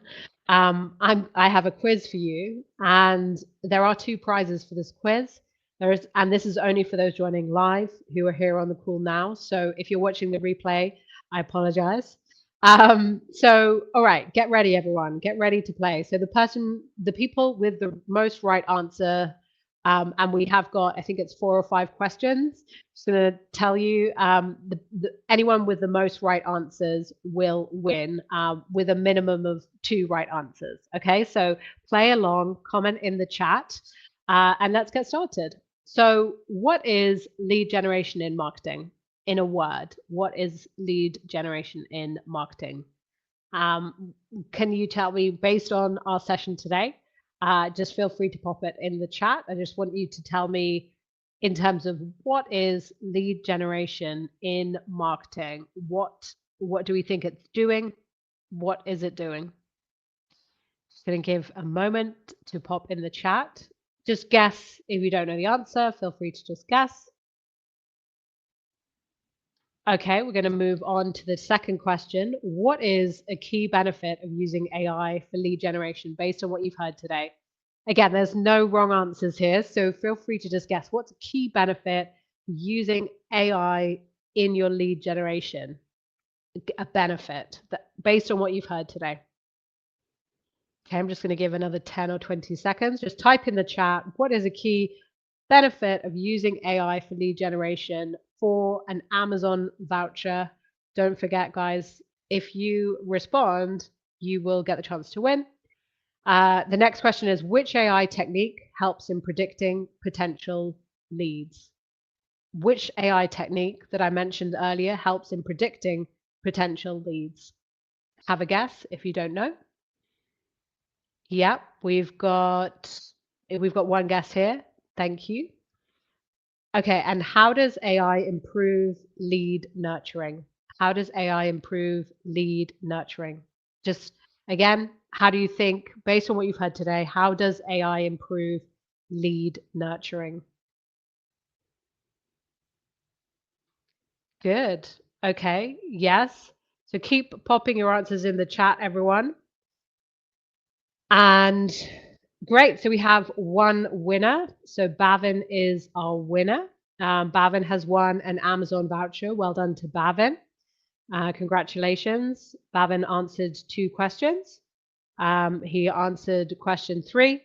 I have a quiz for you, and there are two prizes for this quiz. And this is only for those joining live who are here on the call now. So if you're watching the replay, I apologize. So, all right, get ready, everyone. Get ready to play. So the people with the most right answer, and we have got, I think it's 4 or 5 questions. Just going to tell you, anyone with the most right answers will win, with a minimum of 2 right answers. Okay, so play along, comment in the chat, and let's get started. So what is lead generation in marketing? In a word, what is lead generation in marketing? Can you tell me, based on our session today? Just feel free to pop it in the chat. I just want you to tell me, in terms of what is lead generation in marketing? What do we think it's doing? What is it doing? Just going to give a moment to pop in the chat. Just guess. If you don't know the answer, feel free to just guess. Okay, we're going to move on to the second question. What is a key benefit of using AI for lead generation based on what you've heard today? Again, there's no wrong answers here, so feel free to just guess. What's a key benefit using AI in your lead generation? A benefit based on what you've heard today? Okay, I'm just going to give another 10 or 20 seconds. Just type in the chat, what is a key benefit of using AI for lead generation for an Amazon voucher? Don't forget, guys, if you respond, you will get the chance to win. The next question is, which AI technique helps in predicting potential leads? Which AI technique that I mentioned earlier helps in predicting potential leads? Have a guess if you don't know. Yep, we've got one guess here. Thank you. Okay, and how does AI improve lead nurturing? How does AI improve lead nurturing? Just again, how do you think, based on what you've heard today, how does AI improve lead nurturing? Good. Okay, yes. So keep popping your answers in the chat, everyone. And great. So we have one winner. So Bhavin is our winner. Bhavin has won an Amazon voucher. Well done to Bhavin. Congratulations. Bhavin answered 2 questions. He answered question 3.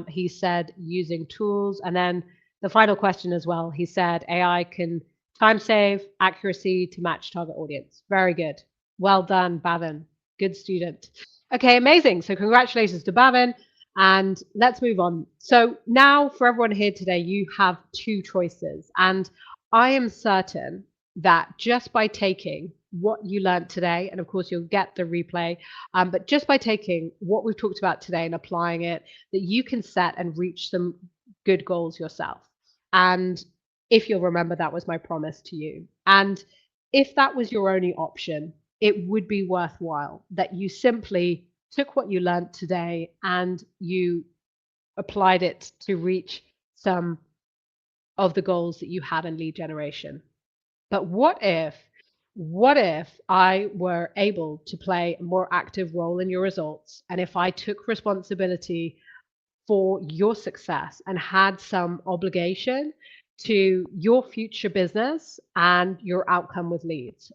He said using tools. And then the final question as well, he said AI can time save, accuracy to match target audience. Very good. Well done, Bhavin. Good student. Okay, amazing. So congratulations to Bhavin. And let's move on. So now for everyone here today, you have 2 choices. And I am certain that just by taking what you learned today, and of course you'll get the replay, but just by taking what we've talked about today and applying it, that you can set and reach some good goals yourself. And if you'll remember, that was my promise to you. And if that was your only option, it would be worthwhile that you simply took what you learned today and you applied it to reach some of the goals that you had in lead generation. But what if I were able to play a more active role in your results, and if I took responsibility for your success and had some obligation to your future business and your outcome with leads?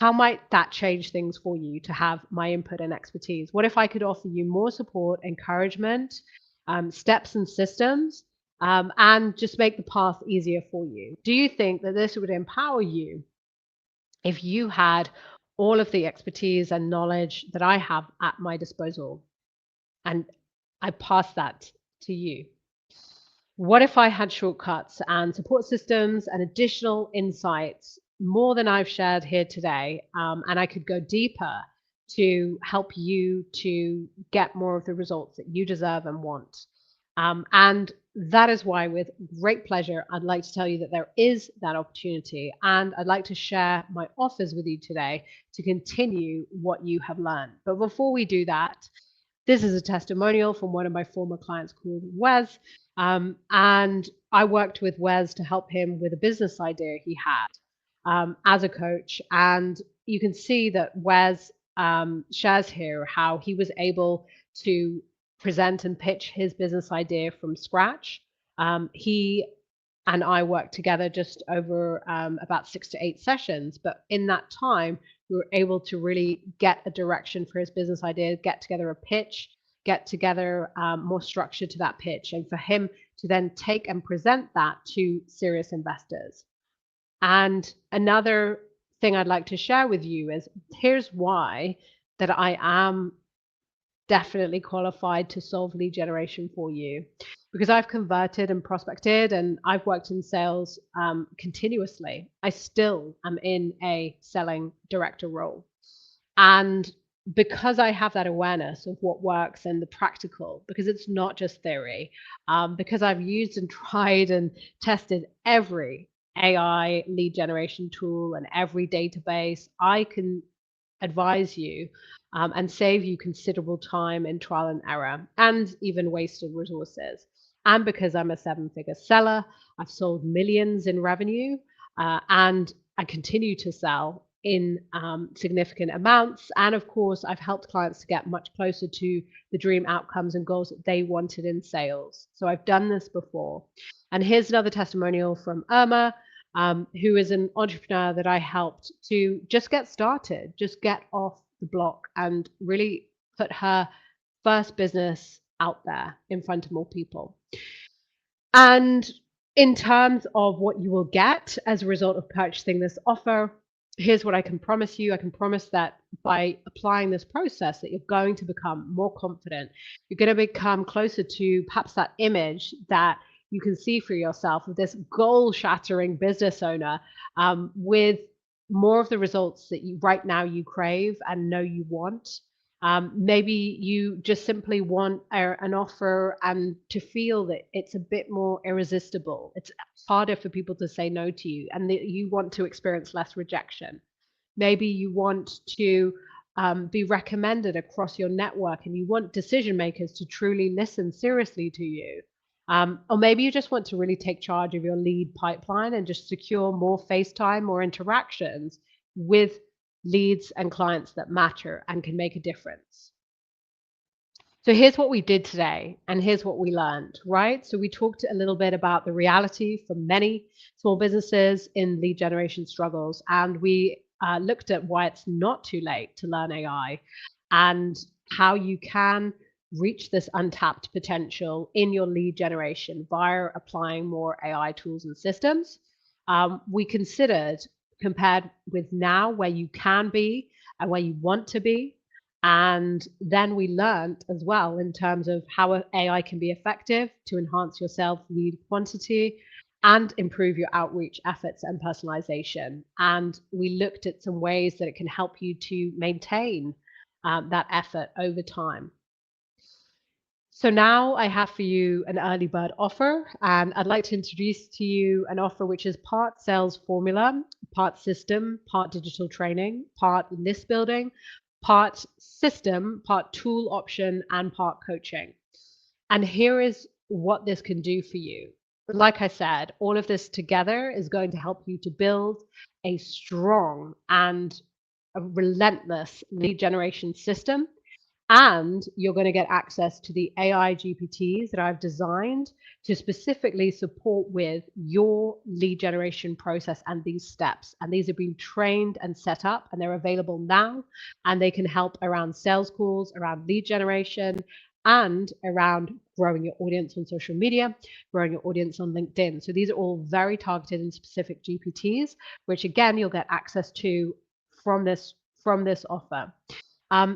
How might that change things for you to have my input and expertise? What if I could offer you more support, encouragement, steps and systems, and just make the path easier for you? Do you think that this would empower you if you had all of the expertise and knowledge that I have at my disposal? And I pass that to you. What if I had shortcuts and support systems and additional insights, more than I've shared here today, and I could go deeper to help you to get more of the results that you deserve and want? And that is why, with great pleasure, I'd like to tell you that there is that opportunity, and I'd like to share my offers with you today to continue what you have learned. But before we do that, this is a testimonial from one of my former clients called Wes. And I worked with Wes to help him with a business idea he had as a coach. And you can see that Wes shares here how he was able to present and pitch his business idea from scratch. He and I worked together just over about 6 to 8 sessions. But in that time, we were able to really get a direction for his business idea, get together a pitch, get together more structure to that pitch, and for him to then take and present that to serious investors. And another thing I'd like to share with you is here's why that I am definitely qualified to solve lead generation for you, because I've converted and prospected and I've worked in sales continuously. I still am in a selling director role. And because I have that awareness of what works and the practical, because it's not just theory, because I've used and tried and tested every AI lead generation tool and every database, I can advise you and save you considerable time in trial and error and even wasted resources. And because I'm a 7-figure seller, I've sold millions in revenue and I continue to sell in significant amounts. And of course, I've helped clients to get much closer to the dream outcomes and goals that they wanted in sales. So I've done this before. And here's another testimonial from Irma. who is an entrepreneur that I helped to just get started, just get off the block and really put her first business out there in front of more people. And in terms of what you will get as a result of purchasing this offer, here's what I can promise you. I can promise that by applying this process that you're going to become more confident. You're going to become closer to perhaps that image that you can see for yourself of this goal-shattering business owner, with more of the results that you right now you crave and know you want. Maybe you just simply want an offer and to feel that it's a bit more irresistible. It's harder for people to say no to you, and that you want to experience less rejection. Maybe you want to be recommended across your network and you want decision makers to truly listen seriously to you. Or maybe you just want to really take charge of your lead pipeline and just secure more face time, more interactions with leads and clients that matter and can make a difference. So here's what we did today, and here's what we learned, right? So we talked a little bit about the reality for many small businesses in lead generation struggles, and we looked at why it's not too late to learn AI and how you can reach this untapped potential in your lead generation via applying more AI tools and systems. We considered, compared with now, where you can be and where you want to be. And then we learned as well in terms of how AI can be effective to enhance your sales lead quantity and improve your outreach efforts and personalization. And we looked at some ways that it can help you to maintain that effort over time. So now I have for you an early bird offer, and I'd like to introduce to you an offer which is part sales formula, part system, part digital training, part list building, part system, part tool option, and part coaching. And here is what this can do for you. Like I said, all of this together is going to help you to build a strong and a relentless lead generation system, and you're going to get access to the AI GPTs that I've designed to specifically support with your lead generation process and these steps. And these have been trained and set up, and they're available now. And they can help around sales calls, around lead generation, and around growing your audience on social media, growing your audience on LinkedIn. So these are all very targeted and specific GPTs, which again, you'll get access to from this offer.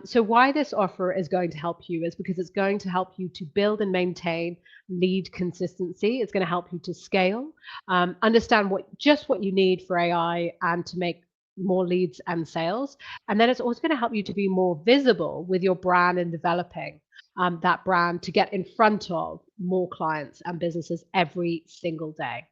So why this offer is going to help you is because it's going to help you to build and maintain lead consistency. It's going to help you to scale, understand what you need for AI and to make more leads and sales. And then it's also going to help you to be more visible with your brand and developing that brand to get in front of more clients and businesses every single day.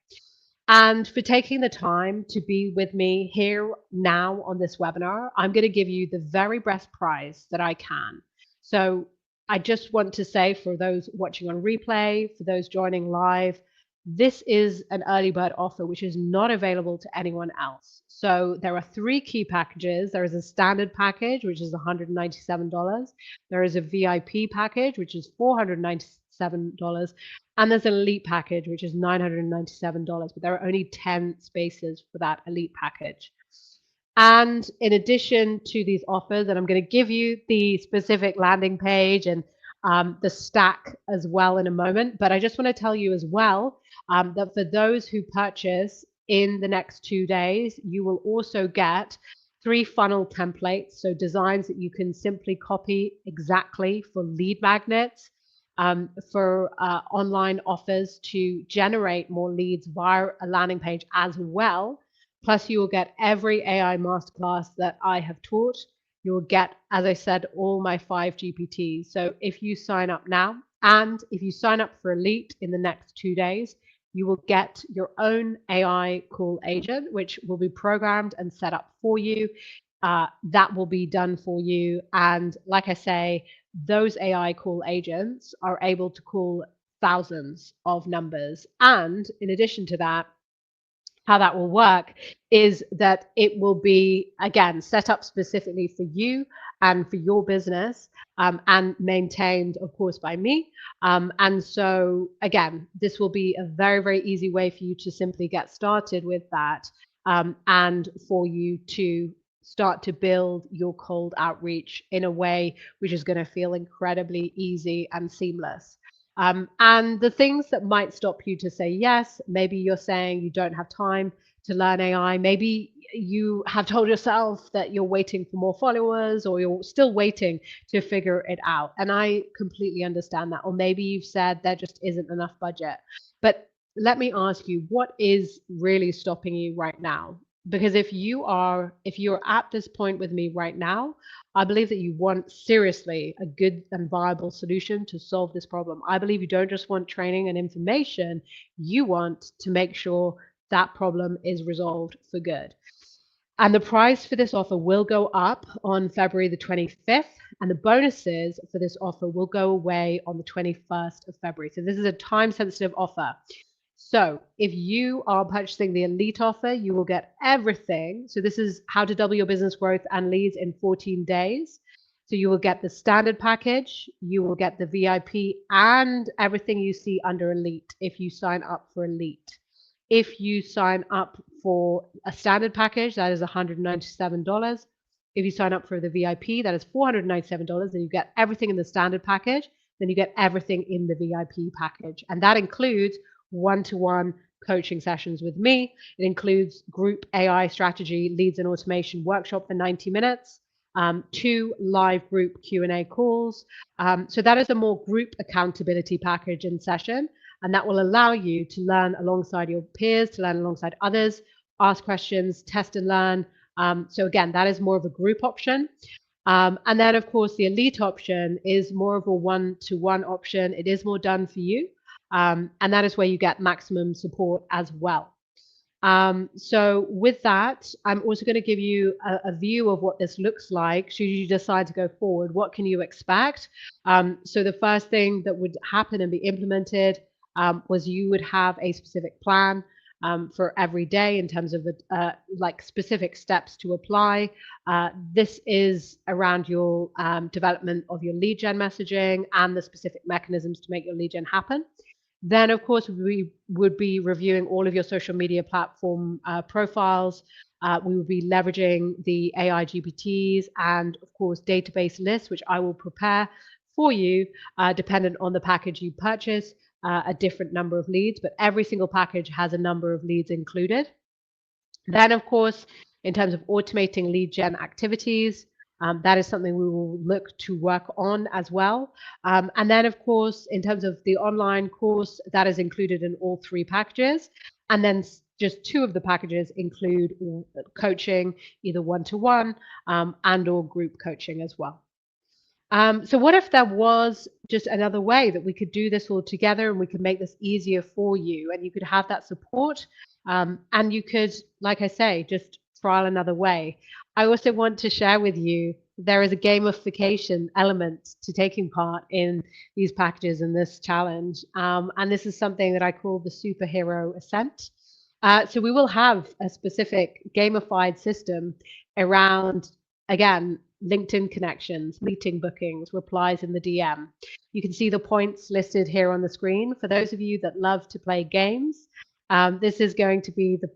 And for taking the time to be with me here now on this webinar. I'm going to give you the very best prize that I can. So I just want to say, for those watching on replay, for those joining live, this is an early bird offer which is not available to anyone else. So there are 3 key packages. There is a standard package, which is $197. There is a VIP package, which is $497. And there's an elite package, which is $997, but there are only 10 spaces for that elite package. And in addition to these offers, and I'm going to give you the specific landing page and the stack as well in a moment, but I just want to tell you as well that for those who purchase in the next 2 days, you will also get 3 funnel templates, so designs that you can simply copy exactly for lead magnets, for online offers to generate more leads via a landing page as well. Plus, you will get every AI masterclass that I have taught. You will get, as I said, all my 5 GPTs. So if you sign up now, and if you sign up for Elite in the next 2 days, you will get your own AI call agent, which will be programmed and set up for you. That will be done for you. And like I say, those AI call agents are able to call thousands of numbers. And in addition to that, how that will work is that it will be, again, set up specifically for you and for your business, and maintained, of course, by me. And so, again, this will be a very, very easy way for you to simply get started with that, and for you to start to build your cold outreach in a way which is going to feel incredibly easy and seamless. And the things that might stop you to say yes, maybe you're saying you don't have time to learn AI. Maybe you have told yourself that you're waiting for more followers, or you're still waiting to figure it out. And I completely understand that. Or maybe you've said there just isn't enough budget. But let me ask you, what is really stopping you right now? Because if you're at this point with me right now, I believe that you want seriously a good and viable solution to solve this problem. I believe you don't just want training and information, you want to make sure that problem is resolved for good. And the price for this offer will go up on February the 25th, and the bonuses for this offer will go away on the 21st of February. So this is a time sensitive offer. So if you are purchasing the elite offer, you will get everything. So this is how to double your business growth and leads in 14 days. So you will get the standard package, you will get the VIP, and everything you see under elite if you sign up for elite. If you sign up for a standard package, that is $197. If you sign up for the VIP, that is $497, and you get everything in the standard package. Then you get everything in the VIP package. And that includes one-to-one coaching sessions with me. It includes group AI strategy leads and automation workshop for 90 minutes, 2 live group Q&A calls. So that is a more group accountability package in session, and that will allow you to learn alongside your peers, to learn alongside others, ask questions, test and learn. So again, that is more of a group option. And then, of course, the elite option is more of a one-to-one option. It is more done for you. And that is where you get maximum support as well. So with that, I'm also going to give you a view of what this looks like should you decide to go forward. What can you expect? So the first thing that would happen and be implemented was you would have a specific plan for every day in terms of like specific steps to apply. This is around your development of your lead gen messaging and the specific mechanisms to make your lead gen happen. Then, of course, we would be reviewing all of your social media platform profiles. We will be leveraging the AI GPTs and, of course, database lists, which I will prepare for you, dependent on the package you purchase, a different number of leads, but every single package has a number of leads included. Then, of course, in terms of automating lead gen activities, that is something we will look to work on as well. And then, of course, in terms of the online course, that is included in all 3 packages. And then just 2 of the packages include coaching, either one-to-one and or group coaching as well. So what if there was just another way that we could do this all together and we could make this easier for you and you could have that support, and you could, like I say, just trial another way. I also want to share with you there is a gamification element to taking part in these packages and this challenge. And this is something that I call the superhero ascent. So we will have a specific gamified system around, again, LinkedIn connections, meeting bookings, replies in the DM. You can see the points listed here on the screen. For those of you that love to play games, this is going to be the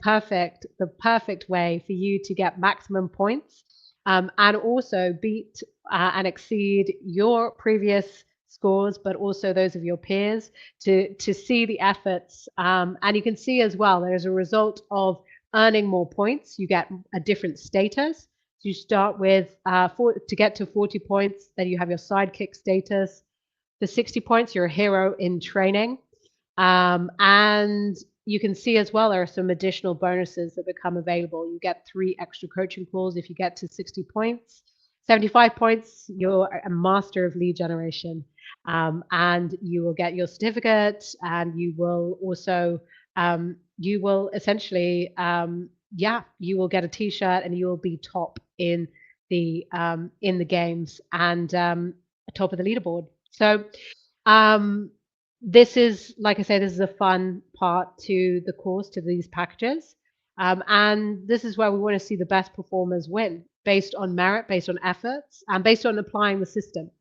perfect way for you to get maximum points, and also beat and exceed your previous scores, but also those of your peers to see the efforts. And you can see as well, that as a result of earning more points, you get a different status. So you start with, to get to 40 points, then you have your sidekick status. For 60 points, you're a hero in training. And you can see as well, there are some additional bonuses that become available. You get 3 extra coaching calls if you get to 60 points. 75 points, you're a master of lead generation. And you will get your certificate, and you will also, you will essentially, you will get a t-shirt and you will be top in the games and top of the leaderboard. So this is, like I say, this is a fun part to the course, to these packages. And this is where we want to see the best performers win based on merit, based on efforts, and based on applying the system.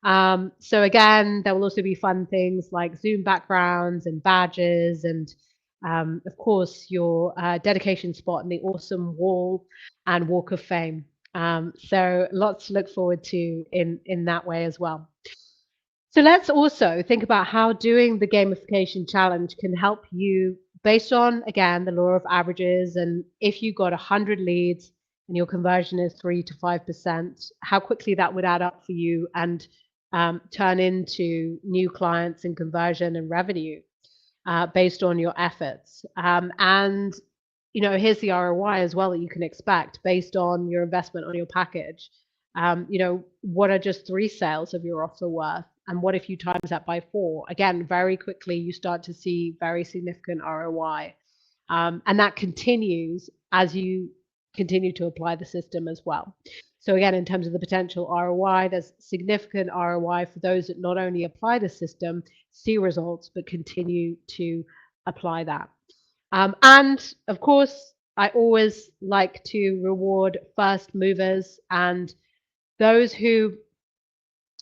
So again, there will also be fun things like Zoom backgrounds and badges and of course, your dedication spot in the awesome wall and walk of fame. So lots to look forward to in that way as well. So let's also think about how doing the gamification challenge can help you based on, again, the law of averages. And if you got 100 leads and your conversion is 3 to 5%, how quickly that would add up for you and turn into new clients and conversion and revenue based on your efforts. And here's the ROI as well that you can expect based on your investment on your package. What are just 3 sales of your offer worth? And what if you times that by 4? Again, very quickly, you start to see very significant ROI. And that continues as you continue to apply the system as well. So again, in terms of the potential ROI, there's significant ROI for those that not only apply the system, see results, but continue to apply that. And of course, I always like to reward first movers and those who,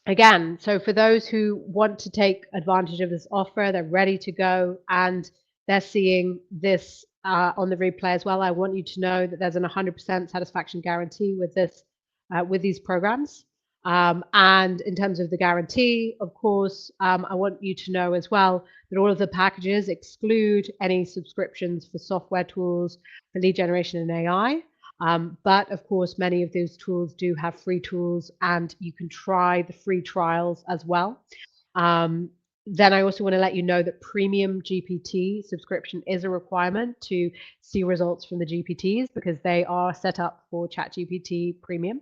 again, so for those who want to take advantage of this offer, they're ready to go and they're seeing this on the replay as well. I want you to know that there's an 100% satisfaction guarantee with this, with these programs. And in terms of the guarantee, of course, I want you to know as well that all of the packages exclude any subscriptions for software tools, for lead generation and AI. But of course, many of those tools do have free tools and you can try the free trials as well. Then I also want to let you know that premium GPT subscription is a requirement to see results from the GPTs because they are set up for ChatGPT Premium.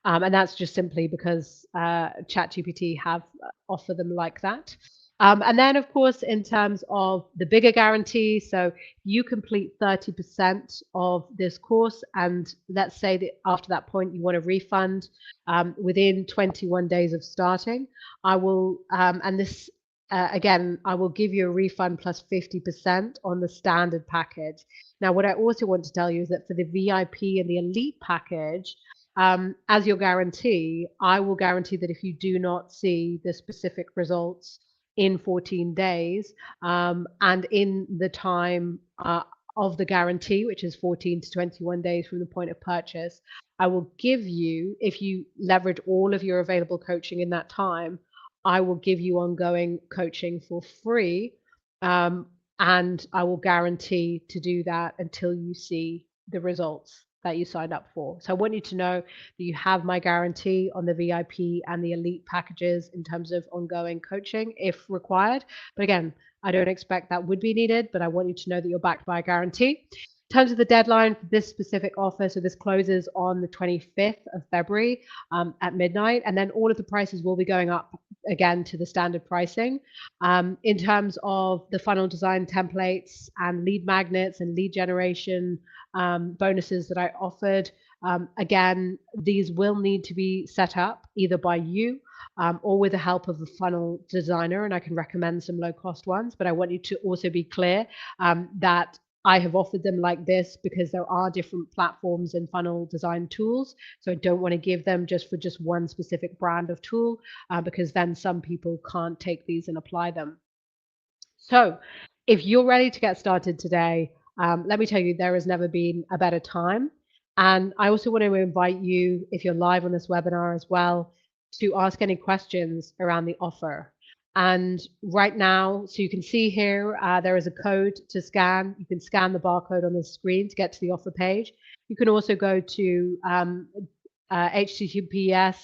And that's just simply because ChatGPT have offer them like that. And then, of course, in terms of the bigger guarantee, so you complete 30% of this course, and let's say that after that point you want a refund within 21 days of starting, I will, and this again, I will give you a refund plus 50% on the standard package. Now, what I also want to tell you is that for the VIP and the elite package, as your guarantee, I will guarantee that if you do not see the specific results in 14 days and in the time of the guarantee, which is 14 to 21 days from the point of purchase, I will give you, if you leverage all of your available coaching in that time, I will give you ongoing coaching for free. And I will guarantee to do that until you see the results that you signed up for. So I want you to know that you have my guarantee on the VIP and the elite packages in terms of ongoing coaching if required. But again, I don't expect that would be needed, but I want you to know that you're backed by a guarantee. In terms of the deadline for this specific offer, so this closes on the 25th of February at midnight, and then all of the prices will be going up again to the standard pricing. In terms of the funnel design templates and lead magnets and lead generation bonuses that I offered, again, these will need to be set up either by you or with the help of a funnel designer, and I can recommend some low-cost ones. But I want you to also be clear that I have offered them like this because there are different platforms and funnel design tools. So I don't want to give them just for just one specific brand of tool because then some people can't take these and apply them. So if you're ready to get started today, let me tell you, there has never been a better time. And I also want to invite you, if you're live on this webinar as well, to ask any questions around the offer. And right now, so you can see here, there is a code to scan. You can scan the barcode on the screen to get to the offer page. You can also go to https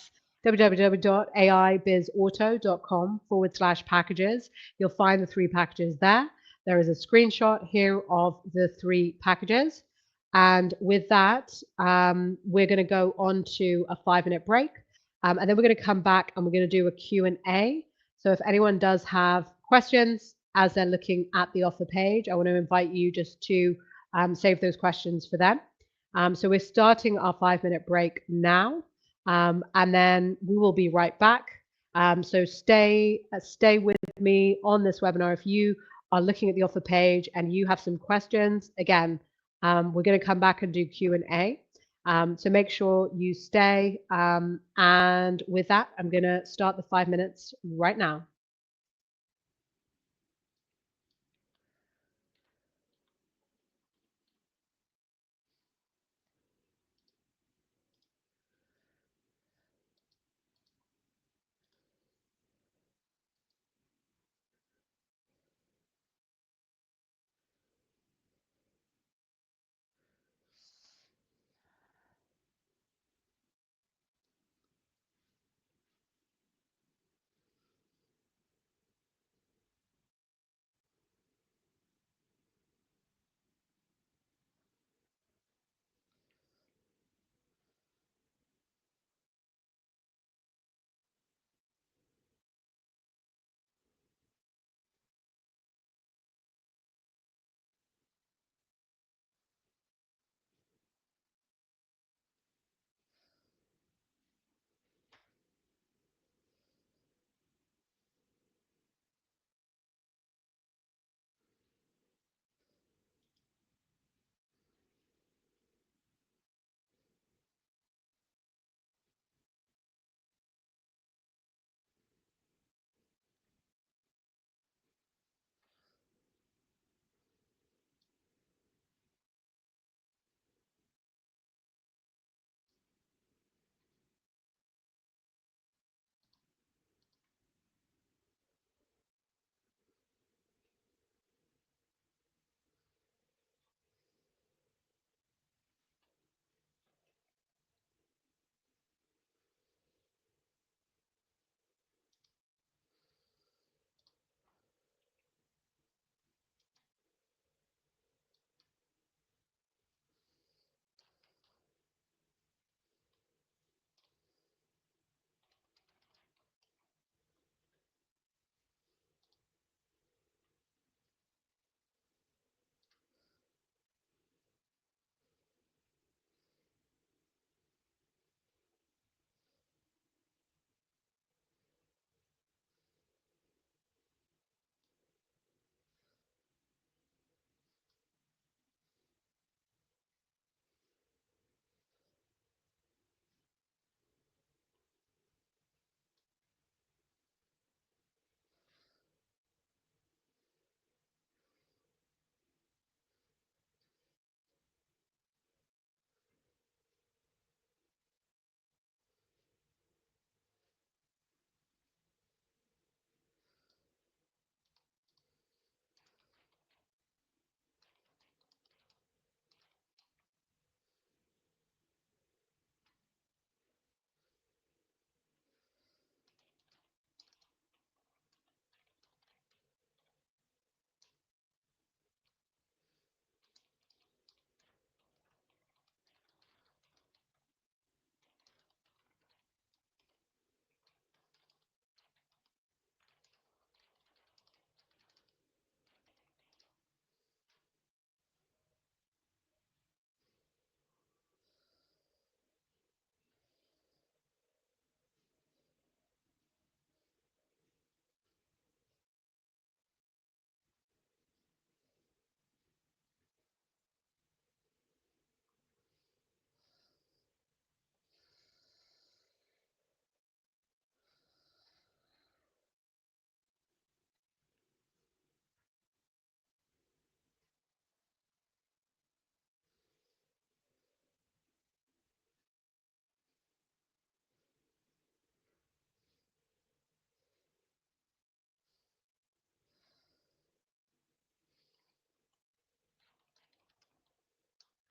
www.aibizauto.com/packages. You'll find the 3 packages there. There is a screenshot here of the 3 packages. And with that, we're going to go on to a 5-minute break. And then we're going to come back and we're going to do a Q&A. So if anyone does have questions as they're looking at the offer page, I want to invite you just to save those questions for them. So we're starting our 5-minute break now, and then we will be right back. So stay with me on this webinar. If you are looking at the offer page and you have some questions, again, We're going to come back and do Q&A. So make sure you stay. And with that, I'm going to start the 5 minutes right now.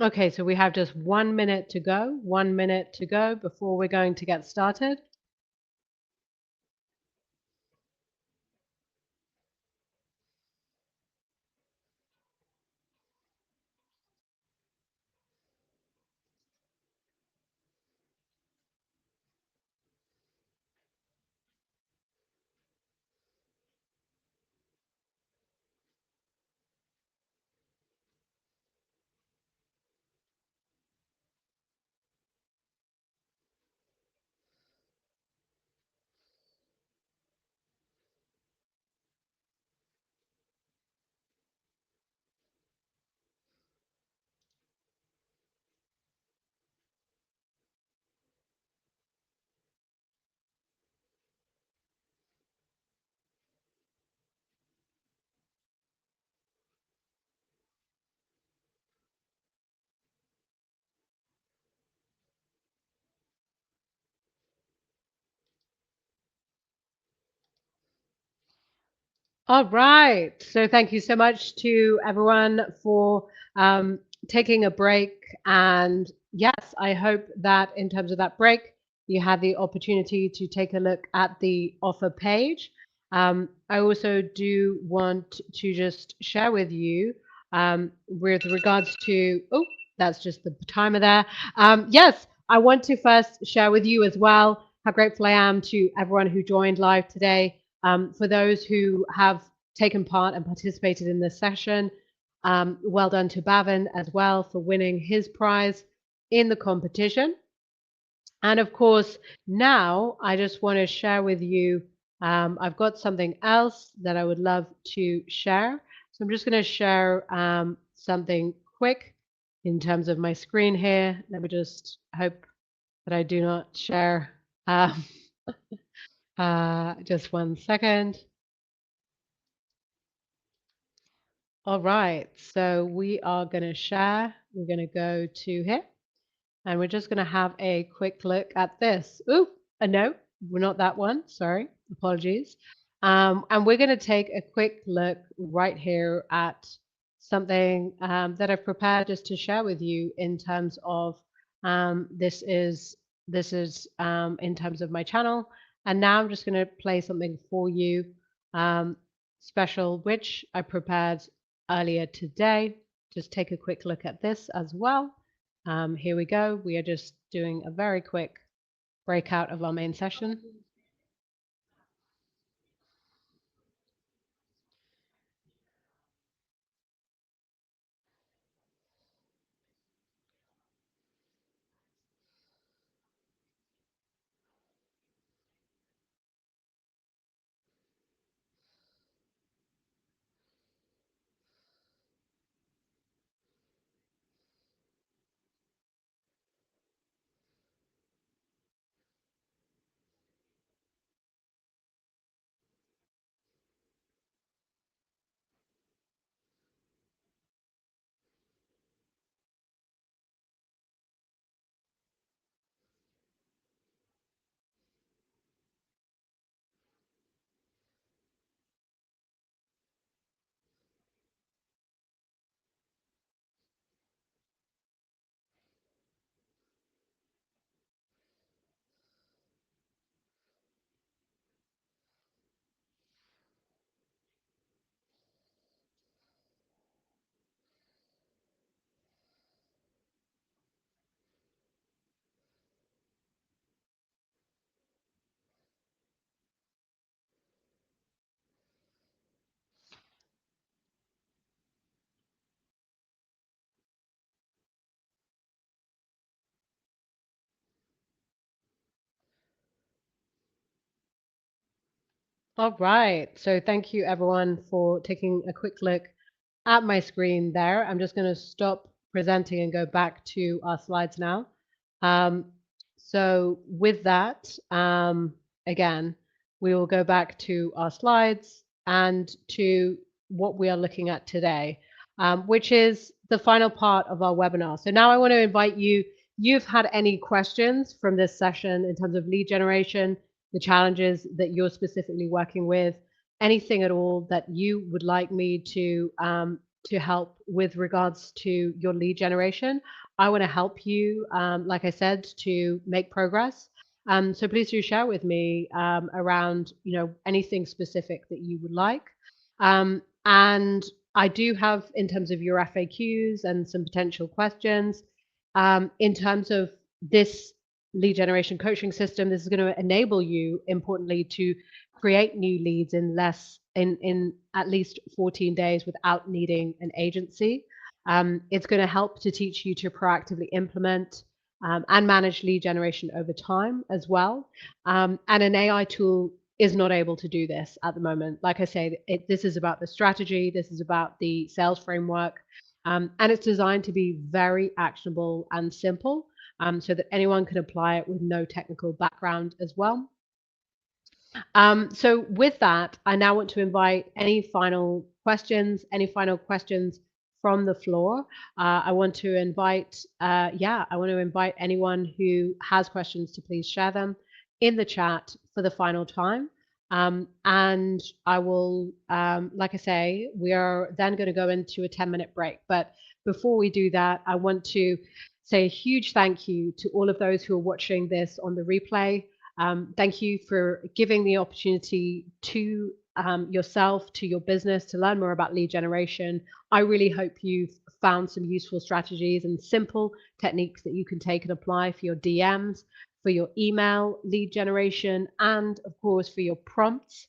Okay, so we have just 1 minute to go, 1 minute to go before we're going to get started. All right. So thank you so much to everyone for taking a break. And yes, I hope that in terms of that break, you had the opportunity to take a look at the offer page. I also do want to just share with you with regards to, oh, that's just the timer there. Yes, I want to first share with you as well how grateful I am to everyone who joined live today. For those who have taken part and participated in this session, well done to Bhavin as well for winning his prize in the competition. And of course, now I just want to share with you, I've got something else that I would love to share. So I'm just going to share something quick in terms of my screen here. Let me just hope that I do not share. Just one second. All right, so we are going to share. We're going to go to here, and we're just going to have a quick look at this. Ooh, no, we're not that one. Sorry, apologies. And we're going to take a quick look right here at something that I've prepared just to share with you in terms of this is in terms of my channel. And now I'm just going to play something for you special, which I prepared earlier today. Just take a quick look at this as well. Here we go. We are just doing a very quick breakout of our main session. All right. So thank you everyone for taking a quick look at my screen there. I'm just going to stop presenting and go back to our slides now. So with that, again, we will go back to our slides and to what we are looking at today, which is the final part of our webinar. So now I want to invite you, you've had any questions from this session in terms of lead generation, the challenges that you're specifically working with, anything at all that you would like me to help with regards to your lead generation. I want to help you, like I said, to make progress. So please do share with me around, anything specific that you would like. And I do have, in terms of your FAQs and some potential questions, in terms of this lead generation coaching system, this is going to enable you, importantly, to create new leads in at least 14 days without needing an agency. It's going to help to teach you to proactively implement and manage lead generation over time as well. And an AI tool is not able to do this at the moment. Like I say, this is about the strategy, this is about the sales framework, and it's designed to be very actionable and simple, so that anyone can apply it with no technical background as well. So with that, I now want to invite any final questions from the floor. I want to invite, anyone who has questions to please share them in the chat for the final time. And I will, like I say, we are then going to go into a 10-minute break. But before we do that, I want to say a huge thank you to all of those who are watching this on the replay. Thank you for giving the opportunity to yourself, to your business, to learn more about lead generation. I really hope you've found some useful strategies and simple techniques that you can take and apply for your DMs, for your email lead generation, and of course for your prompts.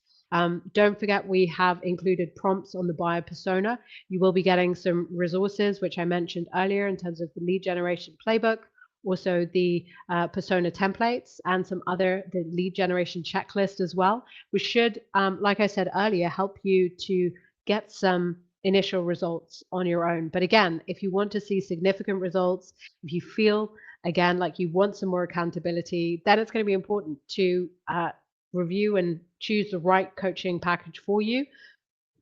Don't forget, we have included prompts on the buyer persona. You will be getting some resources, which I mentioned earlier, in terms of the lead generation playbook, also the persona templates, and the lead generation checklist as well, which should, like I said earlier, help you to get some initial results on your own. But again, if you want to see significant results, if you feel again like you want some more accountability, then it's going to be important to review and choose the right coaching package for you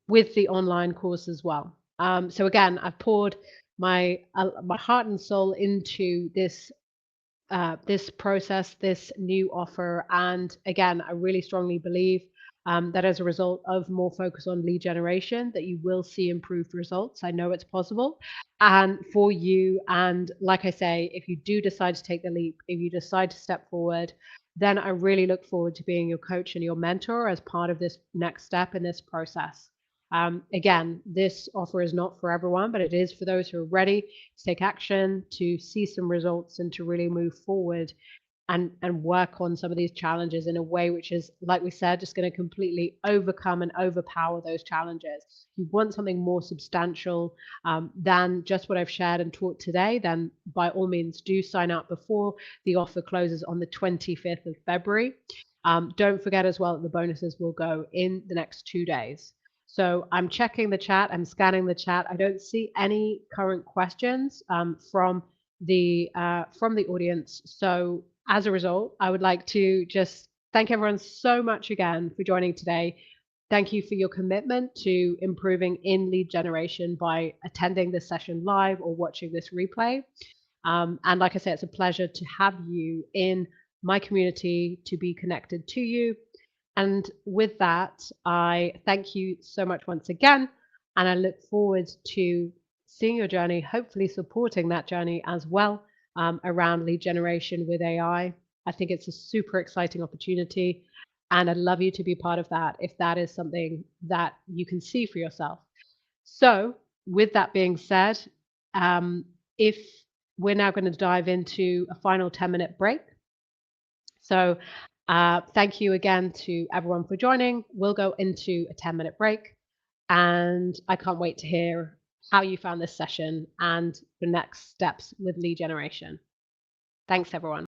with the online course as well. So again, I've poured my heart and soul into this process, this new offer, and again, I really strongly believe that as a result of more focus on lead generation, that you will see improved results. I know it's possible, and for you. And like I say, if you do decide to take the leap, if you decide to step forward, then I really look forward to being your coach and your mentor as part of this next step in this process. Again, this offer is not for everyone, but it is for those who are ready to take action, to see some results, and to really move forward and work on some of these challenges in a way which is, like we said, just going to completely overcome and overpower those challenges. If you want something more substantial than just what I've shared and taught today, then by all means do sign up before the offer closes on the 25th of February. Don't forget as well that the bonuses will go in the next 2 days. So I'm checking the chat, I'm scanning the chat. I don't see any current questions from the audience. So as a result, I would like to just thank everyone so much again for joining today. Thank you for your commitment to improving in lead generation by attending this session live or watching this replay. And like I said, it's a pleasure to have you in my community, to be connected to you. And with that, I thank you so much once again, and I look forward to seeing your journey, hopefully supporting that journey as well around lead generation with AI. I think it's a super exciting opportunity, and I'd love you to be part of that if that is something that you can see for yourself. So, with that being said, if we're now going to dive into a final 10-minute break. So, thank you again to everyone for joining. We'll go into a 10-minute break, and I can't wait to hear how you found this session and the next steps with lead generation. Thanks, everyone.